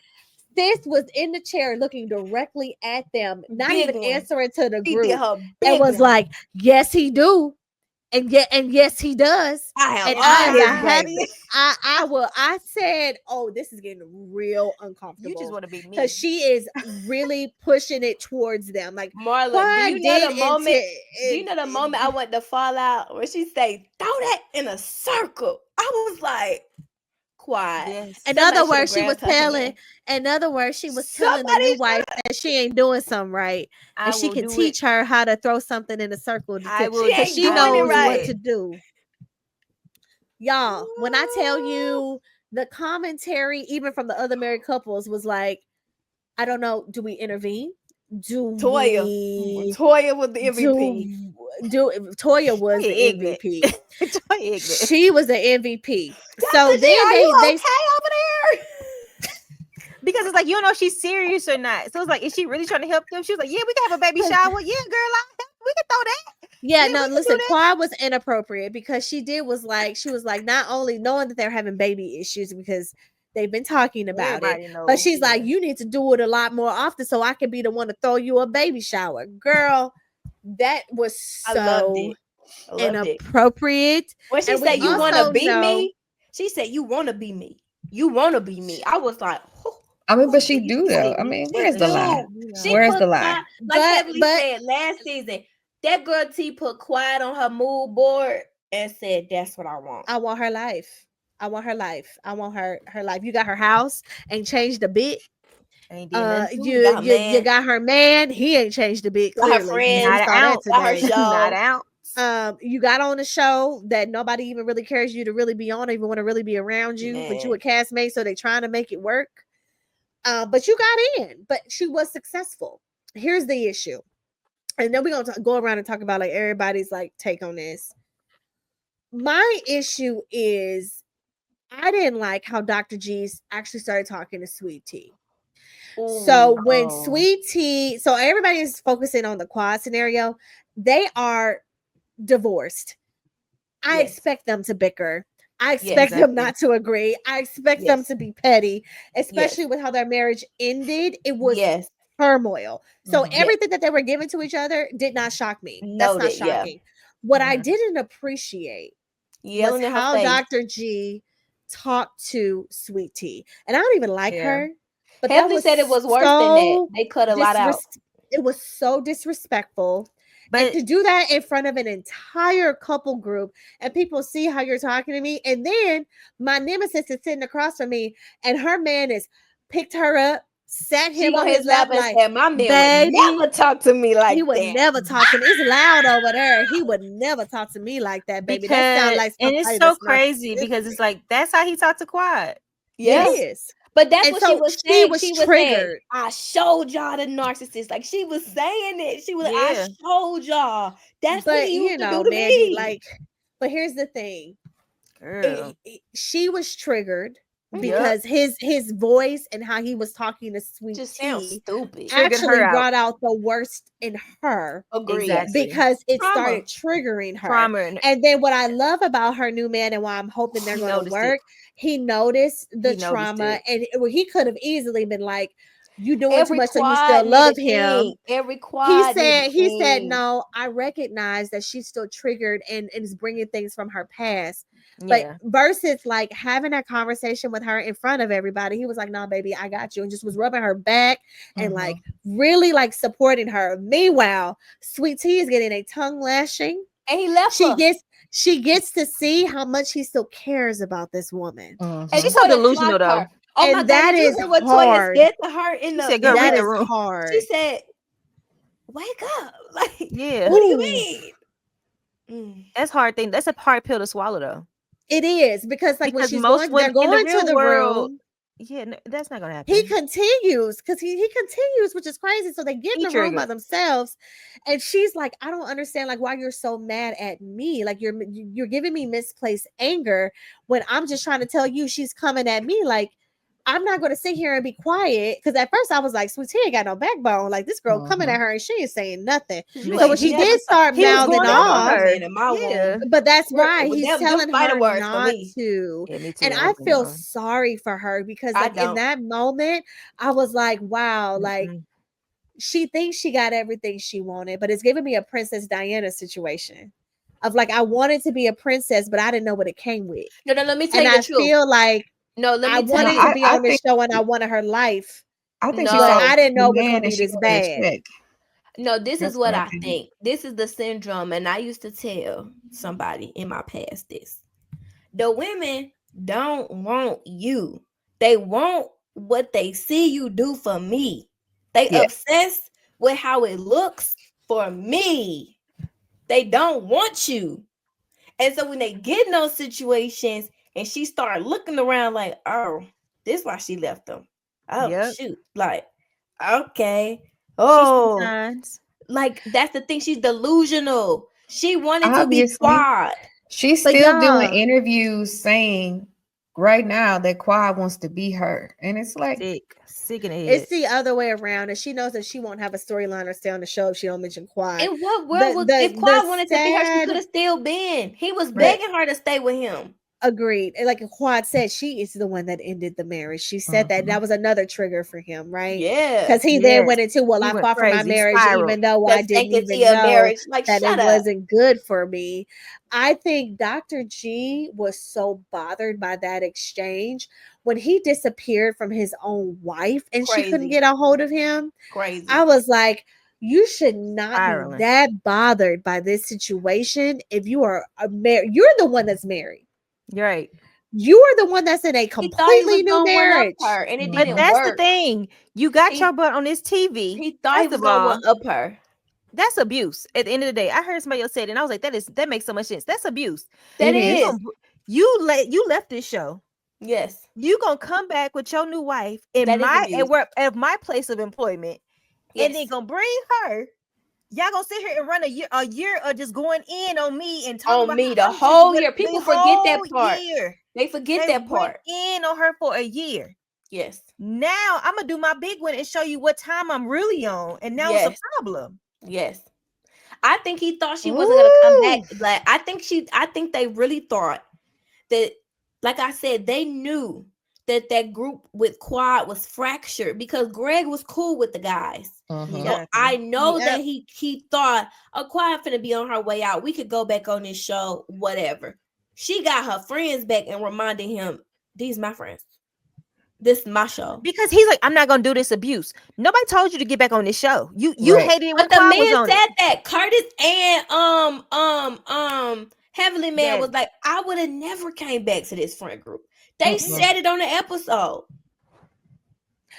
This was in the chair looking directly at them, not even answering to the group. It was like, yes, he do. And yes, he does. I said, oh, this is getting real uncomfortable. You just want to be me. Because she is really pushing it towards them. Like, Marla, do you know the moment? Do you know the moment I want to fall out where she say, "Throw that in a circle"? I was like, quiet. Yes. In other words, she was telling the new wife that she ain't doing something right. And she can teach her how to throw something in a circle. Because she knows what to do. Y'all, when I tell you the commentary, even from the other married couples, was like, I don't know, do we intervene? Toya was the MVP. Toya was the MVP. She was the MVP. So then they okay over there. Because it's like, you don't know if she's serious or not. So it's like, is she really trying to help them? She was like, yeah, we can have a baby shower. Yeah, girl, we can throw that. Yeah, no, listen, Quad was inappropriate because she was like, not only knowing that they're having baby issues because they've been talking about it, but she's like, you need to do it a lot more often so I can be the one to throw you a baby shower. Girl, that was so inappropriate. When she said, you want to be me, she said, you want to be me. You want to be me. I was like, I mean, but she do though. I mean, where's the lie? Where's the lie? Like Beverly said last season, that girl T put quiet on her mood board and said, that's what I want. I want her life. I want her life. I want her life. You got her house, ain't changed a bit. You got her man. He ain't changed a bit. Clearly. Her friends not out. Her show. Not out. You got on a show that nobody even really cares you to really be on, or even want to really be around you. Man. But you a castmate, so they trying to make it work. But you got in. But she was successful. Here's the issue. And then we're gonna go around and talk about like everybody's like take on this. My issue is I didn't like how Dr. G actually started talking to Sweet Tea. So when Sweet Tea, so everybody is focusing on the Quad scenario, they are divorced. I expect them to bicker. I expect them not to agree. I expect them to be petty, especially with how their marriage ended. It was turmoil. So everything that they were giving to each other did not shock me. That's not shocking. What I didn't appreciate was how Dr. G talked to Sweet Tea. And I don't even like her. But Heavenly said it was worse than that. They cut a lot out. It was so disrespectful. But to do that in front of an entire couple group and people see how you're talking to me, and then my nemesis is sitting across from me and her man is picked her up, sat him on his lap like, said, my man would never talk to me like that. He would never talk to me. It's loud over there. He would never talk to me like that, baby. That sounds like and it's so crazy because it's like that's how he talked to Quad. Yes. It is. But that's what she was saying. She was triggered. I showed y'all the narcissist. Like she was saying it. She was like, I showed y'all. That's what he used to do to me. Like, but here's the thing. She was triggered because his voice and how he was talking to Sweet Tea stupid. Actually brought out the worst in her. Agreed. Because it started triggering her. And then what I love about her new man and why I'm hoping they're going to work, he noticed the trauma and he could have easily been like, you doing too much so you still love him. He said, no, I recognize that she's still triggered and is bringing things from her past. But versus like having a conversation with her in front of everybody, he was like, no, baby, I got you. And just was rubbing her back and like really like supporting her. Meanwhile, Sweet Tea is getting a tongue lashing. And he left her. She gets to see how much he still cares about this woman. And she's so delusional though. Oh and my that God, is what hard. Toya said to her in the said, girl, that read is the room. Hard. She said, wake up. Like, what do you mean? That's a hard thing. That's a hard pill to swallow though. It is because like when she's going, they're going to the room. Yeah, no, that's not gonna happen. He continues because he continues, which is crazy. So they get in the room by themselves, and she's like, "I don't understand, like why you're so mad at me. Like you're giving me misplaced anger when I'm just trying to tell you she's coming at me. Like I'm not going to sit here and be quiet because at first I was like, Sweet Tea ain't got no backbone. Like this girl coming at her and she ain't saying nothing. So when she did start mouthing off, but that's why he's telling her not to. And I feel sorry for her because like in that moment, I was like, wow, like she thinks she got everything she wanted, but it's giving me a Princess Diana situation. of like I wanted to be a princess, but I didn't know what it came with. No, let me tell you the truth. I feel like I wanted to be on this show and I wanted her life. I think I didn't know it was gonna be this bad. No, this is what I think. This is the syndrome, and I used to tell somebody in my past this. The women don't want you. They want what they see you do for me. They obsessed with how it looks for me. They don't want you. And so when they get in those situations and she started looking around like, oh, this is why she left them. Oh, shoot. Like, okay. Oh, like that's the thing. She's delusional. She wanted to be Quad. She's still doing interviews saying right now that Quad wants to be her. And it's like sick in the head. It's the other way around. And she knows that she won't have a storyline or stay on the show if she don't mention Quad. In what world if Quad wanted to be her, she could have still been. He was begging her to stay with him. Agreed. Like Quad said, she is the one that ended the marriage. She said that was another trigger for him, right? Yeah. Because he then went into, I fought for my marriage, even though I didn't even know that it wasn't good for me. I think Dr. G was so bothered by that exchange when he disappeared from his own wife and she couldn't get a hold of him. Crazy. I was like, you should not be that bothered by this situation. If you are you're the one that's married. Right. You are the one that's in a completely new marriage. Her and it but didn't that's work. The thing. You got your butt on this TV. He thought he was going to one up her. That's abuse. At the end of the day, I heard somebody else say it, and I was like, that makes so much sense. That's abuse. That is. You left this show. Yes. You gonna come back with your new wife at my place of employment, and then gonna bring her. Y'all gonna sit here and run a year of just going in on me and talking about me the whole year. People forget that part. They forget that part. In on her for a year. Yes. Now I'm gonna do my big one and show you what time I'm really on, and now it's a problem. Yes. I think he thought she wasn't gonna come back. Like I think they really thought that, like I said, they knew that group with Quad was fractured because Greg was cool with the guys. So I know that he thought, Quad finna be on her way out. We could go back on this show, whatever. She got her friends back and reminded him, these my friends. This is my show. Because he's like, I'm not gonna do this abuse. Nobody told you to get back on this show. You hated it when the Quad man was on said it. that. Curtis and Heavenly Man was like, I would have never came back to this friend group. They said it on the episode.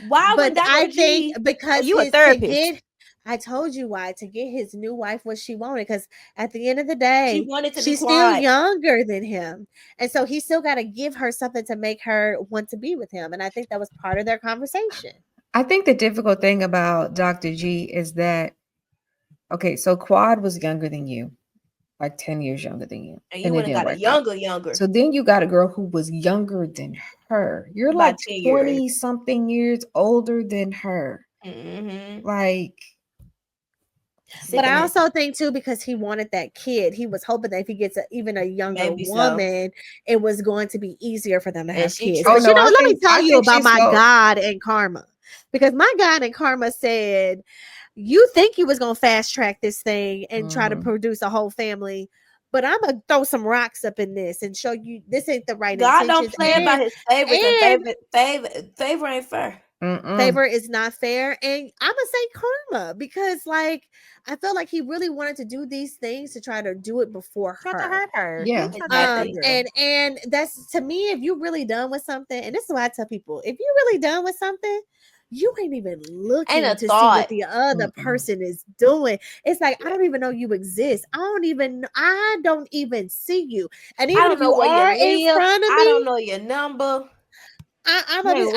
Why would I think because you a therapist? I told you why, to get his new wife what she wanted, because at the end of the day, she's still younger than him. And so he still got to give her something to make her want to be with him. And I think that was part of their conversation. I think the difficult thing about Dr. G is that, okay, so Quad was younger than you, like 10 years younger than you. And you would have got a younger. So then you got a girl who was younger than her. You're like 20 something years older than her. Mm-hmm. Like, but I also think too, because he wanted that kid, he was hoping that if he gets even a younger woman, it was going to be easier for them to have kids. But let me tell you about my God and Karma, because my God and Karma said, you think you was going to fast track this thing and try to produce a whole family, but I'm going to throw some rocks up in this and show you this ain't the right God intentions. don't play about his favorites, and favor ain't fair. Favor is not fair. And I'm gonna say Karma, because like I feel like he really wanted to do these things to try to do it before her. To hurt her. Yeah. And that's, to me, if you really done with something, and this is what I tell people, if you really done with something, you ain't even looking to see what the other person is doing. It's like, I don't even know you exist. I don't even see you. And even if you are in front of me, I don't know your number. But it's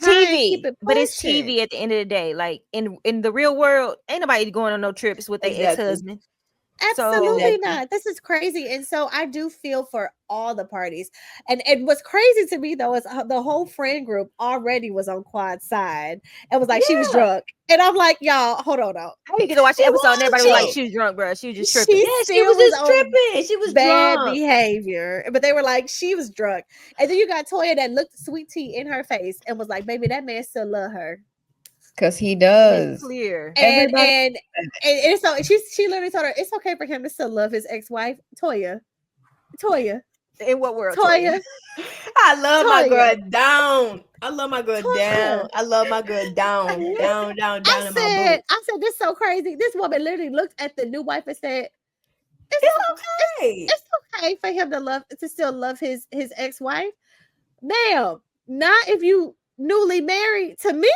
TV. But it's TV at the end of the day. Like in the real world, ain't nobody going on no trips with their ex-husband. Absolutely not. This is crazy. And so I do feel for all the parties. And what's crazy to me though is the whole friend group already was on Quad's side and was like, she was drunk. And I'm like, y'all, hold on. I need to go watch the episode and everybody was like, she was drunk, bro. She was just tripping. She was just tripping. She was bad drunk. behavior. But they were like, she was drunk. And then you got Toya that looked Sweet Tea in her face and was like, baby, that man still love her. Because he does. Clear. And so she literally told her it's okay for him to still love his ex-wife, Toya. In what world, Toya? I love my girl down. I love my girl down. I love my girl down in my boots. I said, this is so crazy. This woman literally looked at the new wife and said, it's okay. It's okay for him to still love his ex-wife. Ma'am, not if you newly married to me.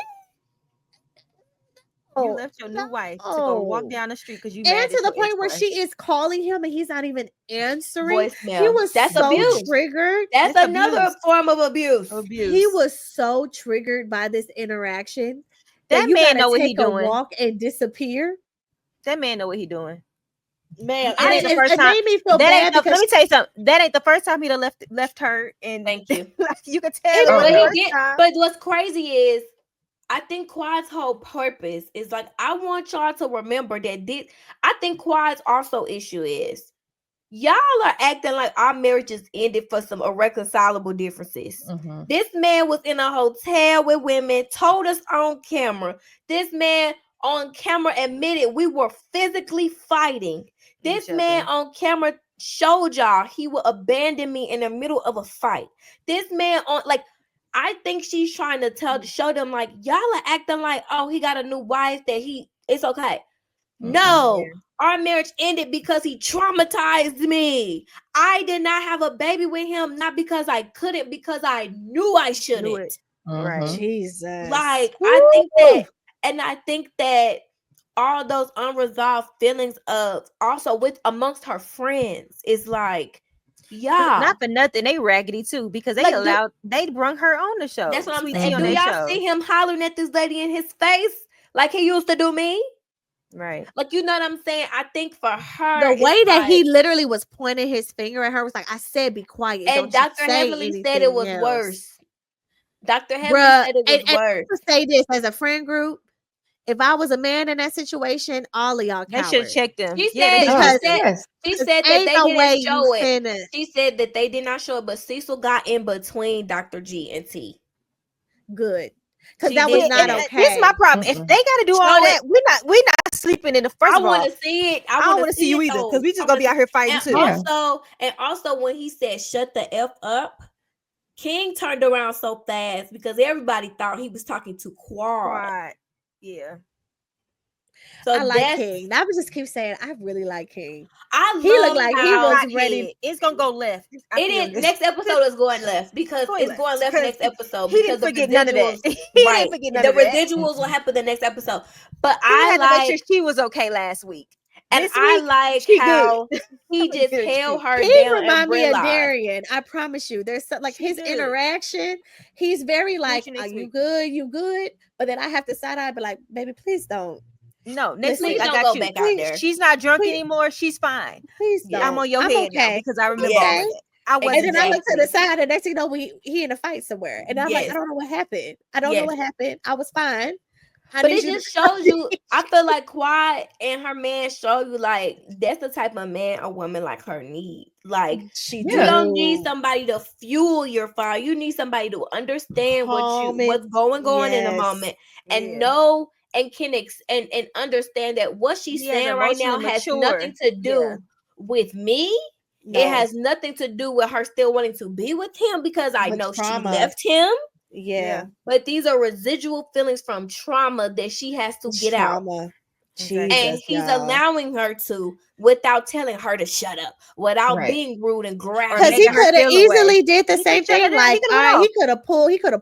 You left your new wife to go walk down the street because you mad to the point where she is calling him and he's not even answering. Voicemail. He was That's so abuse. triggered. That's another form of abuse. He was so triggered by this interaction that you man know what he doing. Walk and disappear. That man know what he doing. Man, that ain't the first time. Let me tell you something. That ain't the first time he done left her. And thank you. You can tell. But what's crazy is, I think Quad's whole purpose is like, I want y'all to remember that I think Quad's also issue is y'all are acting like our marriages ended for some irreconcilable differences. Mm-hmm. This man was in a hotel with women, told us on camera. This man on camera admitted we were physically fighting. This man on camera showed y'all he would abandon me in the middle of a fight. This man I think she's trying to show them like, y'all are acting like, oh, he got a new wife it's okay. Mm-hmm. No, our marriage ended because he traumatized me. I did not have a baby with him, not because I couldn't, because I knew I shouldn't. Right. Jesus. Like, I think that all those unresolved feelings of also amongst her friends is like, yeah, not for nothing. They raggedy too because they brung her on the show. That's what I'm saying. Do y'all see him hollering at this lady in his face like he used to do me? Right. Like, you know what I'm saying? I think for her, the way that he literally was pointing his finger at her was like, I said, be quiet. And Dr. Heavenly said it was worse. Dr. Heavenly said it was worse. I say this as a friend group. If I was a man in that situation, all of y'all they should have checked him. She said that they didn't show it. She said that they did not show it, but Cecil got in between Dr. G and T. Good. Because that was not okay. This is my problem. If they got to do all that, we're not sleeping in the first. I want to see it. I don't want to see you either because we just gonna be out here fighting too. Also, when he said "shut the F up," King turned around so fast because everybody thought he was talking to Quad. Yeah. So I like King. I would just keep saying I really like King. He looked like he was ready. It's gonna go left. Next episode is going left because it's going left next episode. He didn't forget none of that. Right. The residuals will happen the next episode. But I had to make sure she was okay last week. And I like how he just held her down. He remind me of Darian. I promise you. There's his interaction. He's very like, are you good? You good? But then I have to side eye, but like, baby, please don't. No, next week I got you. Back out there. She's not drunk anymore. She's fine. Please don't. I'm on your head now because I remember all of it. And then I look to the side, and next thing you know, he in a fight somewhere, and I'm like, I don't know what happened. I don't know what happened. I was fine. But it just shows you. I feel like Quad and her man show you like that's the type of man a woman like her need. Like you don't need somebody to fuel your fire. You need somebody to understand what's going on in the moment and know and can and understand that what she's saying right now has nothing to do with me. No. It has nothing to do with her still wanting to be with him because I know trauma. She left him. Yeah. But these are residual feelings from trauma that she has to get out. Jesus, and he's allowing her to without telling her to shut up, without being rude and grab. Because he could have easily did the same thing. Like, he could have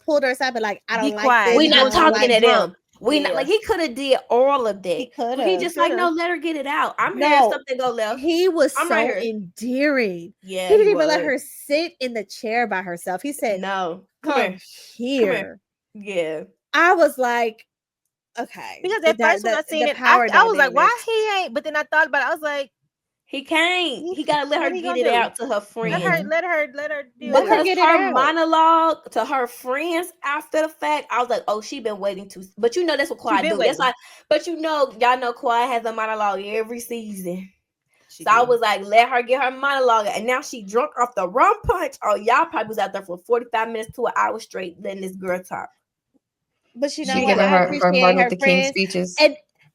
pulled her aside, but like, I don't like this. We're not talking to them. We not like he could have did all of that. He just like, no, let her get it out. I'm hearing something go left. He was so endearing. Yeah, he didn't even let her sit in the chair by herself. He said, "No, come here." Yeah, I was like, okay, because at first when I seen it, I was like, why he ain't? But then I thought about it. I was like, he can't. He gotta let her get it out to her friends. Let her do because her monologue to her friends after the fact, I was like, oh, she been waiting to. But you know that's what Quad do. That's like, but you know, y'all know Quad has a monologue every season. I was like, let her get her monologue, and now she drunk off the rum punch. Oh, y'all probably was out there for 45 minutes to an hour straight letting this girl talk. But you know She what? getting I her appreciate Martin her Luther King friends. speeches.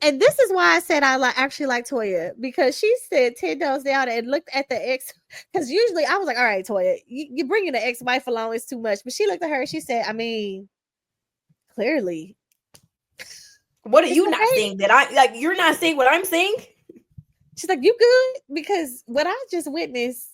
And this is why I said I actually like Toya. And this is why I said I actually like Toya, because she said 10 toes down and looked at the ex. Because usually I was like, all right, Toya, you bringing the ex-wife along is too much. But she looked at her and she said, I mean, clearly. What are you not seeing that I like? You're not seeing what I'm seeing? She's like, you good? Because what I just witnessed,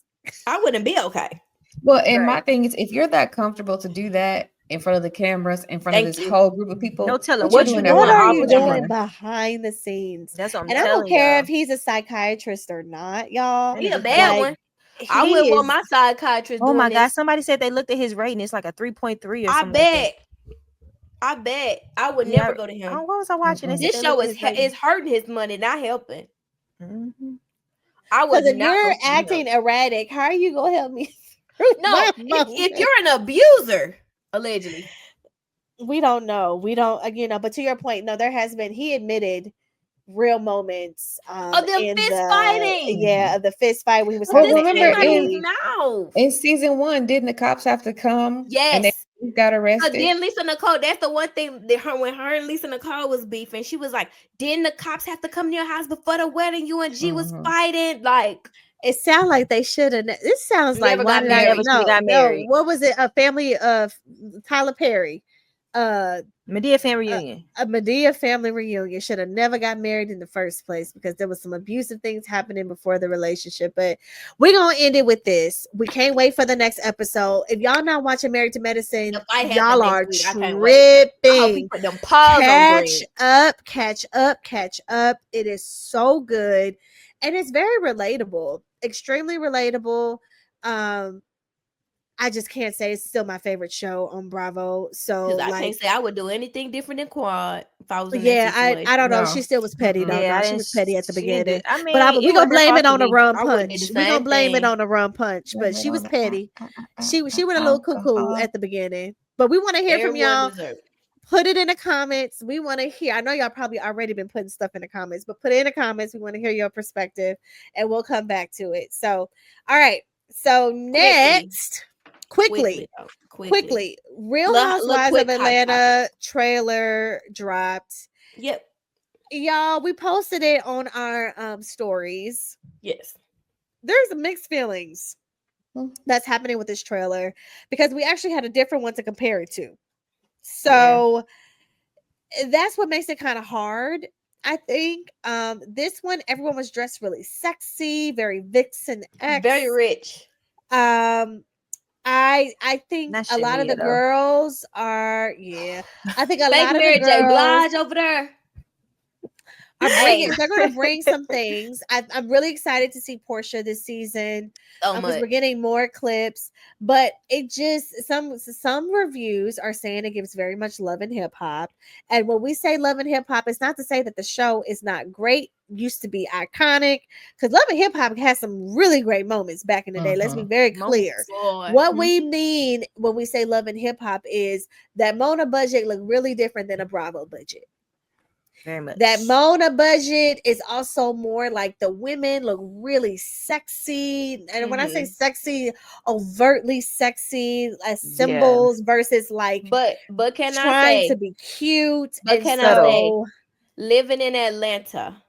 I wouldn't be okay. Well, and my thing is, if you're that comfortable to do that in front of the cameras, in front of this whole group of people, no telling what are you doing behind the scenes? That's what I'm and telling I don't care y'all. if he's a psychiatrist or not, y'all. He a bad one. I wouldn't want my psychiatrist. Oh my God, somebody said they looked at his rating. It's like a 3.3 or something. I bet I would never go to him. What was I watching? This show is hurting his money, not helping. Mm-hmm. I would if not. You're acting erratic. How are you gonna help me? No, if you're an abuser, allegedly, we don't know. We don't, but to your point, no, there has been. He admitted real moments of the fist fighting. Yeah, of the fist fight when he was. Remember in season 1, didn't the cops have to come? Yes. And they got arrested. Then Lisa Nicole, that's the one thing that when her and Lisa Nicole was beefing, she was like, didn't the cops have to come to your house before the wedding? You and G was fighting. Like, it sounds like they should have. This sounds like got married. No, what was it? A family of Tyler Perry. Madea family reunion. A Madea family reunion should have never got married in the first place, because there was some abusive things happening before the relationship. But we're gonna end it with this. We can't wait for the next episode. If y'all not watching Married to Medicine, y'all are tripping. Catch up. It is so good, and it's very relatable, extremely relatable. I just can't say it's still my favorite show on Bravo. So I can't say I would do anything different than Quad if I was in that situation. I don't know. She still was petty though. Yeah, she was petty at the beginning. I mean, but we're gonna blame it on the rum punch. We're gonna blame it on the rum punch. But she was petty. She went a little cuckoo at the beginning. But we want to hear from y'all. Put it in the comments. We want to hear. I know y'all probably already been putting stuff in the comments, but put it in the comments. We want to hear your perspective, and we'll come back to it. So, all right. So next. Quickly. Real Housewives of Atlanta trailer dropped. Yep. Y'all, we posted it on our stories. Yes. There's mixed feelings that's happening with this trailer, because we actually had a different one to compare it to. So that's what makes it kind of hard. I think this one, everyone was dressed really sexy, very Vixen X, very rich. I think a lot of the girls are, I think a lot of Mary the girls J. Blige over there they're going to bring some things. I'm really excited to see Portia this season, because we're getting more clips. But it just some reviews are saying it gives very much Love and Hip Hop. And when we say Love and Hip Hop, it's not to say that the show is not great. Used to be iconic, because Love and Hip Hop has some really great moments back in the day. Let's be very clear. What we mean when we say Love and Hip Hop is that Mona budget look really different than a Bravo budget. Very much. That Mona budget is also more like the women look really sexy. And when I say sexy, overtly sexy as symbols versus like but can trying I say to be cute. But can I say, living in Atlanta,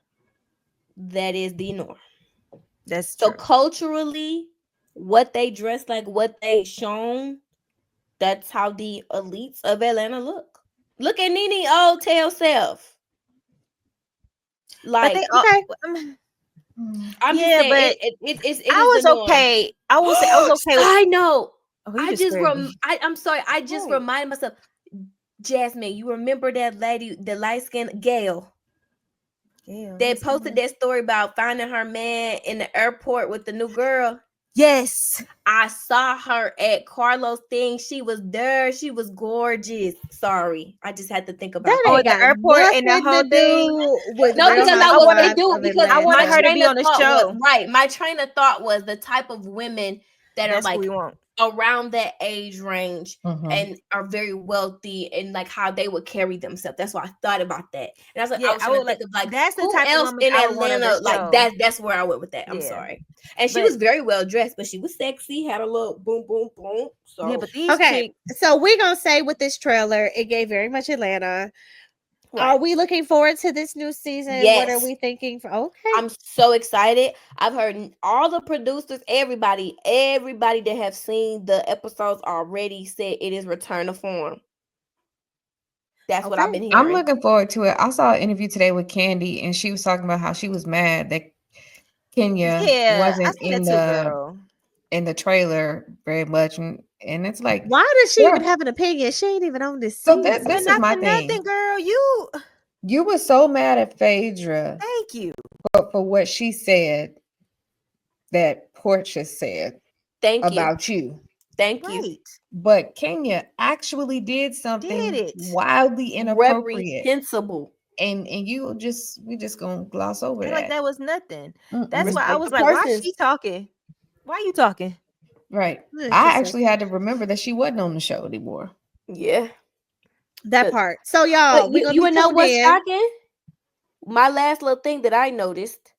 that is the norm. That's so true. Culturally, what they dress like, what they shown, that's how the elites of Atlanta look. Look at Nene old tail self. Like, I'm just saying, but it's I was okay. I was okay. I know. I'm sorry. I just reminded myself, Jasmine, you remember that lady, the light-skinned Gail? They posted that story about finding her man in the airport with the new girl. Yes. I saw her at Carlos' thing. She was there. She was gorgeous. Sorry. I just had to think about that. The airport and the whole thing. No, because I was they do because I wanted her to be on the show. My train of thought was the type of women that are like around that age range and are very wealthy and like how they would carry themselves. That's why I thought about that. And I was like, I was trying to think of like that's the who type else of in Atlanta, like that's where I went with that. Yeah. I'm sorry. And she was very well dressed, but she was sexy, had a little boom, boom, boom. So yeah, but these chicks, so we're gonna say with this trailer, it gave very much Atlanta. Right. Are we looking forward to this new season? Yes. What are we thinking? Okay. I'm so excited. I've heard all the producers, everybody that have seen the episodes already said it is return to form. That's what I've been hearing. I'm looking forward to it. I saw an interview today with Candy, and she was talking about how she was mad that Kenya wasn't in the trailer very much, and it's like, why does she even have an opinion? She ain't even on this season. So this is my thing, nothing, girl. You were so mad at Phaedra. Thank you for what she said that Portia said about you. Thank you. But Kenya actually did something wildly inappropriate. Reprehensible. And we just gonna gloss over that. Like that was nothing. That's why I was like, why is she talking? Why are you talking? Right. I actually had to remember that she wasn't on the show anymore. Yeah. That part. So y'all, you would know what's shocking? My last little thing that I noticed,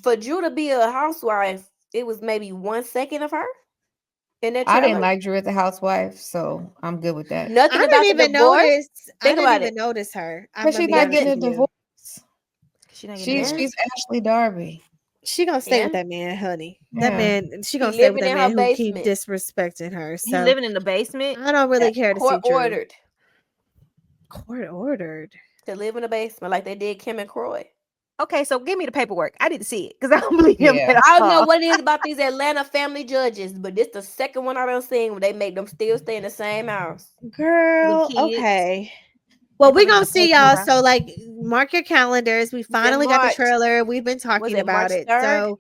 for Drew to be a housewife, it was maybe 1 second of her in that trailer. I didn't like Drew as a housewife, so I'm good with that. Nothing I about didn't even notice. I didn't even notice her. Because she's not getting a divorce. She's Ashley Darby. She gonna stay with that man, honey. That man, she gonna stay with that man who keep disrespecting her. So he living in the basement. I don't really care to see Drew. Court ordered to live in the basement like they did Kim and Croy. Okay, so give me the paperwork. I need to see it because I don't believe him. I don't know what it is about these Atlanta family judges, but this the second one I done seen where they make them still stay in the same house. Girl, okay. Well, we're gonna see y'all. So, like, mark your calendars. We finally got the trailer. We've been talking about it. So,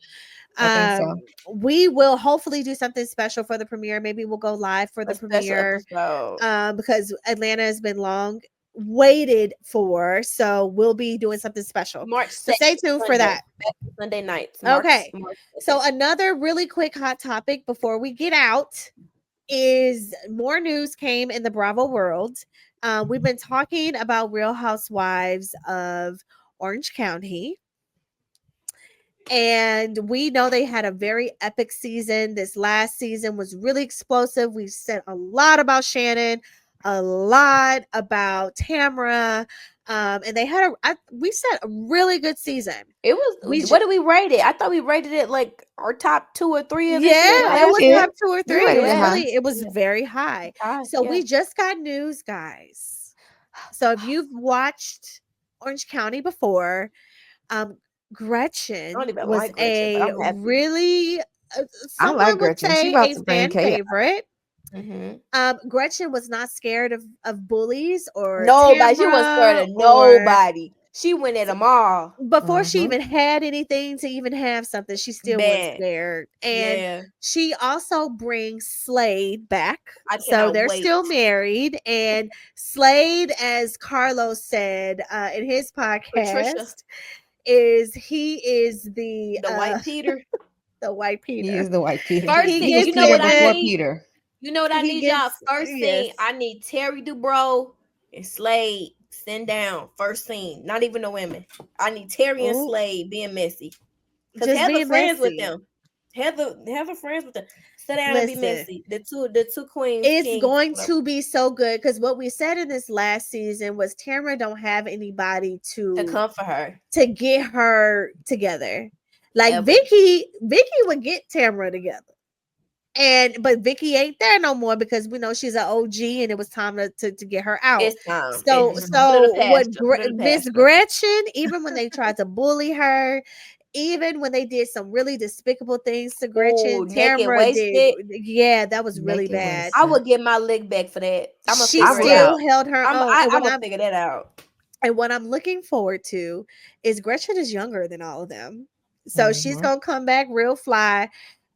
we will hopefully do something special for the premiere. Maybe we'll go live for the premiere because Atlanta has been long waited for. So we'll be doing something special. So stay tuned for that. Sunday nights. Okay. So another really quick hot topic before we get out is more news came in the Bravo world. We've been talking about Real Housewives of Orange County. And we know they had a very epic season. This last season was really explosive. We said a lot about Shannon, a lot about Tamra. And they had we said a really good season. It was what did we rate it? I thought we rated it like our top 2 or 3 of it was top 2 or 3. It was very high. So we just got news, guys. So if you've watched Orange County before, Gretchen was really someone would say a fan favorite. Gretchen was not scared of bullies or nobody. She wasn't scared of nobody. She went at them all. Before she even had anything to even have something, she still was scared. And she also brings Slade back. So they're still married. And Slade, as Carlos said in his podcast, is the white Peter. The white Peter. He is the white Peter. First thing, you know what I need? Peter. You know what I need, y'all? First thing, I need Terry Dubrow and Slade send down. First scene, not even the women. I need Terry and Slade being messy. Because Heather friends with them. Heather friends with them. Sit down and be messy. The two queens. It's going to be so good because what we said in this last season was Tamra don't have anybody to comfort her, to get her together. Like Vicky would get Tamra together. But Vicky ain't there no more because we know she's an OG and it was time to get her out. It's time. So what Miss Gretchen, even when they tried to bully her, even when they did some really despicable things to Gretchen, Tamra did. Yeah, that was really bad. I would get my leg back for that. She still held her own. I'm gonna figure that out. And what I'm looking forward to is Gretchen is younger than all of them. So she's gonna come back real fly.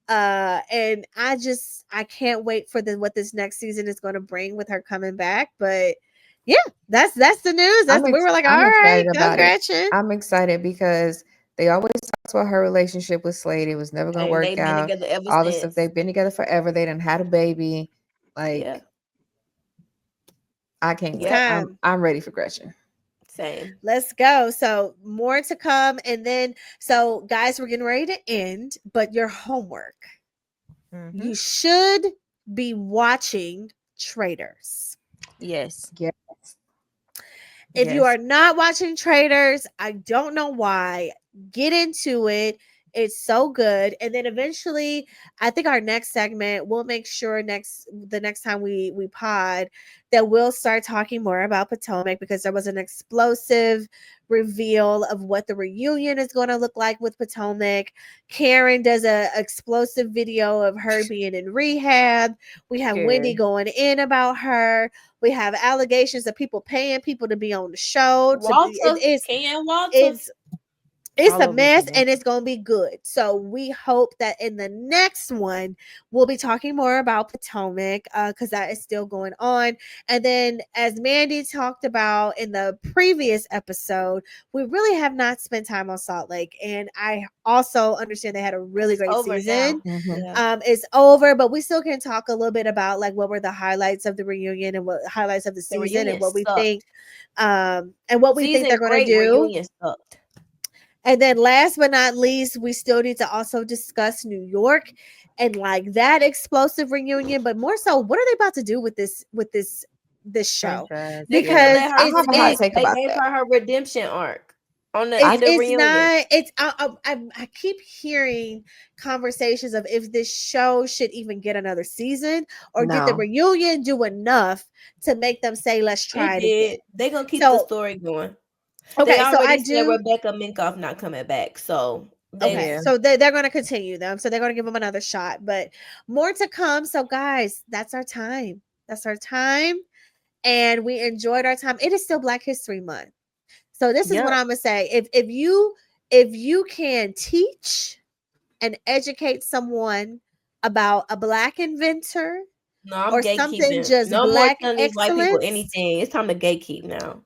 And I can't wait for what this next season is going to bring with her coming back. But yeah, that's the news. We were like, all right, go Gretchen. I'm excited because They always talked about her relationship with Slade. It was never gonna work they've out. been together ever All since. this stuff. They've been together forever. They done had a baby. Like, I can't wait. I'm ready for Gretchen. Same. Let's go. So more to come. And then, so guys, we're getting ready to end, but your homework. You should be watching Traitors. Yes. If you are not watching Traitors, I don't know why. Get into it. It's so good. And then eventually, I think our next segment, we'll make sure the next time we pod that we'll start talking more about Potomac, because there was an explosive reveal of what the reunion is going to look like with Potomac. Karen does a explosive video of her being in rehab. We have Wendy going in about her. We have allegations of people paying people to be on the show. It's a mess, and it's going to be good. So we hope that in the next one, we'll be talking more about Potomac, because that is still going on. And then, as Mandie talked about in the previous episode, we really have not spent time on Salt Lake. And I also understand they had a really great season. It's over, but we still can talk a little bit about like what were the highlights of the reunion and what highlights of the season and what we think, and what we think they're going to do. And then last but not least, we still need to also discuss New York and like that explosive reunion, but more so, what are they about to do with this show? Because they gave her redemption arc on the end of reunion. I keep hearing conversations of if this show should even get another season, or did the reunion do enough to make them say, let's try it again? They're gonna keep the story going. Okay, so I said Rebecca Minkoff not coming back. So so they're going to continue them. So they're going to give them another shot, but more to come. So guys, that's our time. And we enjoyed our time. It is still Black History Month. So this is what I'm going to say. If you can teach and educate someone about a Black inventor, or something just no Black more excellence, white people anything. It's time to gatekeep now.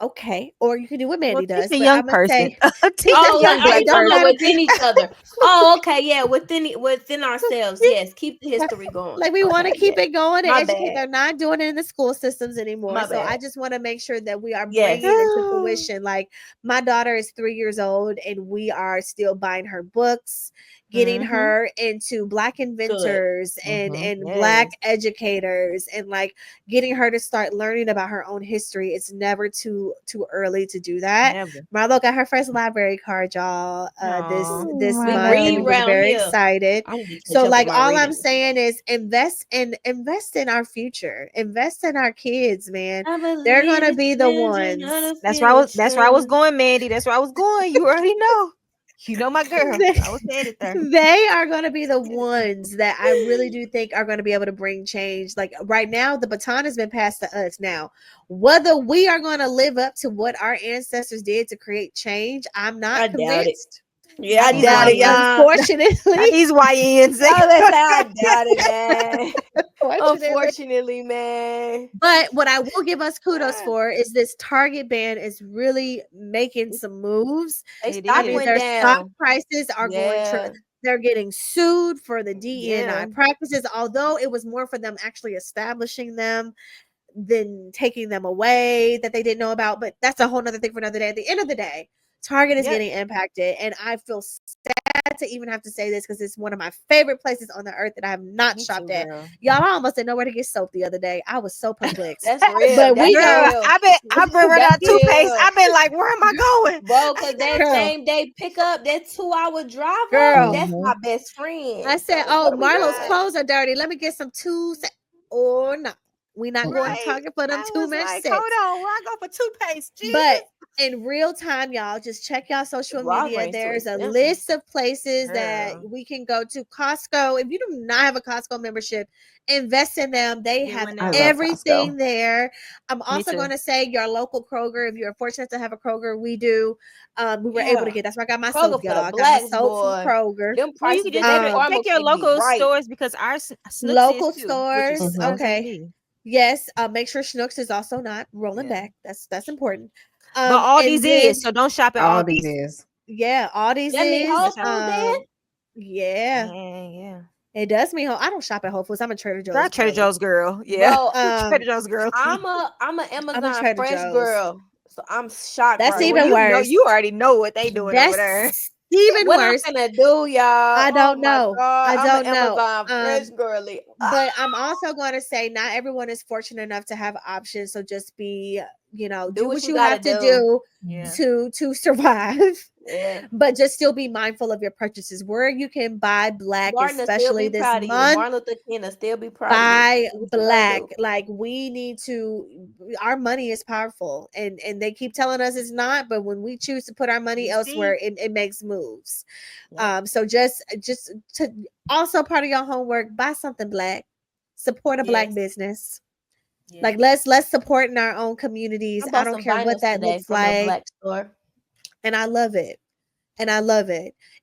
Okay, or you can do what Mandie does. Teach a young person. Teach a young Black person within each other. Oh, okay, yeah, within ourselves. Yes, keep the history going. Like we want to keep it going and educate. They're not doing it in the school systems anymore. I just want to make sure that we are bringing it into fruition. Like my daughter is 3 years old, and we are still buying her books, getting her into Black inventors and Black educators, and like getting her to start learning about her own history. It's never too early to do that. Marlo got her first library card, y'all, this month, and we're very excited. So like all I'm saying is invest in our future, invest in our kids, man. They're gonna be the ones. That's where I was going, Mandie. That's where I was going. You already know. You know my girl. I was headed there. They are going to be the ones that I really do think are going to be able to bring change. Like right now, the baton has been passed to us. Now, whether we are going to live up to what our ancestors did to create change, I'm not convinced. Yeah, I doubt it. Unfortunately, these YNs. I doubt it, man. Unfortunately, man. But what I will give us kudos for is this Target band is really making some moves. Their stock prices are going. They're getting sued for the DE&I practices, although it was more for them actually establishing them than taking them away that they didn't know about. But that's a whole nother thing for another day. At the end of the day, Target is getting impacted, and I feel sad to even have to say this because it's one of my favorite places on the earth that I have not shopped at. Y'all, I almost didn't know where to get soap the other day. I was so perplexed. That's real. But I've been running out toothpaste. I've been like, where am I going, bro? Because that same day pickup, that 2-hour drive, girl, that's my best friend. I said, "Oh, Marlo's clothes are dirty. Let me get some or no." We're not going to Target for them too much sets. Hold on, where I go for toothpaste? Jesus. But in real time, y'all, just check y'all social media. There's a list of places that we can go to. Costco. If you do not have a Costco membership, invest in them. They have everything there. I'm also going to say your local Kroger. If you're fortunate to have a Kroger, we do. We were able to get. That's why I got my soap, y'all. I got my soap from Kroger. Them prices, you can take your local stores because our local stores. Okay. Yes, make sure Schnucks is also not rolling back. That's important. But all these is, so don't shop at all these is. Yeah, all these is. Yeah. It does mean I don't shop at Whole Foods. I'm a Trader Joe's. Trader Joe's girl. Yeah. Trader Joe's girl. I'm a Amazon Fresh girl. So I'm shocked. That's even worse. You already know what they doing over there. Even worse. What I'm gonna do, y'all? I don't know. I don't know. Amazon Fresh girly. But I'm also going to say not everyone is fortunate enough to have options. So just be, do what you have to do to survive. Yeah. But just still be mindful of your purchases. Where you can buy Black, especially this month. Martin Luther King will still be proud buy Black. Like we need to. Our money is powerful, and they keep telling us it's not. But when we choose to put our money elsewhere, it makes moves. Yep. So just to also part of your homework, buy something Black. Support a Black business. Yes. Like let's support in our own communities. I don't care what that looks like. Black store. And I love it.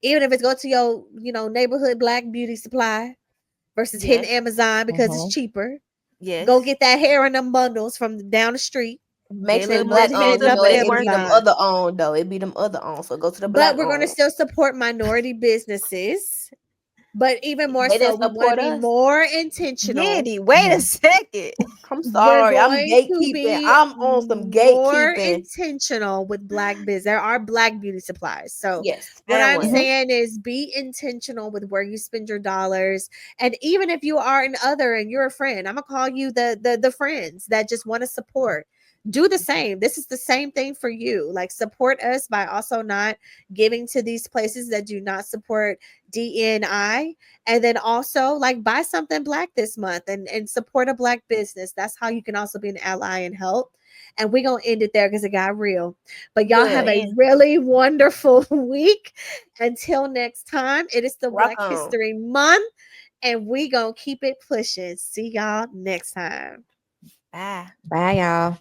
Even if it's go to your, neighborhood Black beauty supply versus hitting Amazon because it's cheaper. Yes. Go get that hair in them bundles from down the street. Make sure Black owned. It be them other owned though. It be them other owned. So go to the Black. But we're going to still support minority businesses. But even more so, we want to be more intentional. Mandie, wait a second. I'm sorry. I'm gatekeeping. I'm on some gatekeeping. More intentional with Black business. There are Black beauty supplies. So what I'm saying is be intentional with where you spend your dollars. And even if you are an other and you're a friend, I'm going to call you the friends that just want to support. Do the same. This is the same thing for you. Like support us by also not giving to these places that do not support DNI. And then also like buy something Black this month and support a Black business. That's how you can also be an ally and help. And we're going to end it there because it got real. But y'all have a really wonderful week. Until next time, it is the Black History Month. And we going to keep it pushing. See y'all next time. Bye, y'all.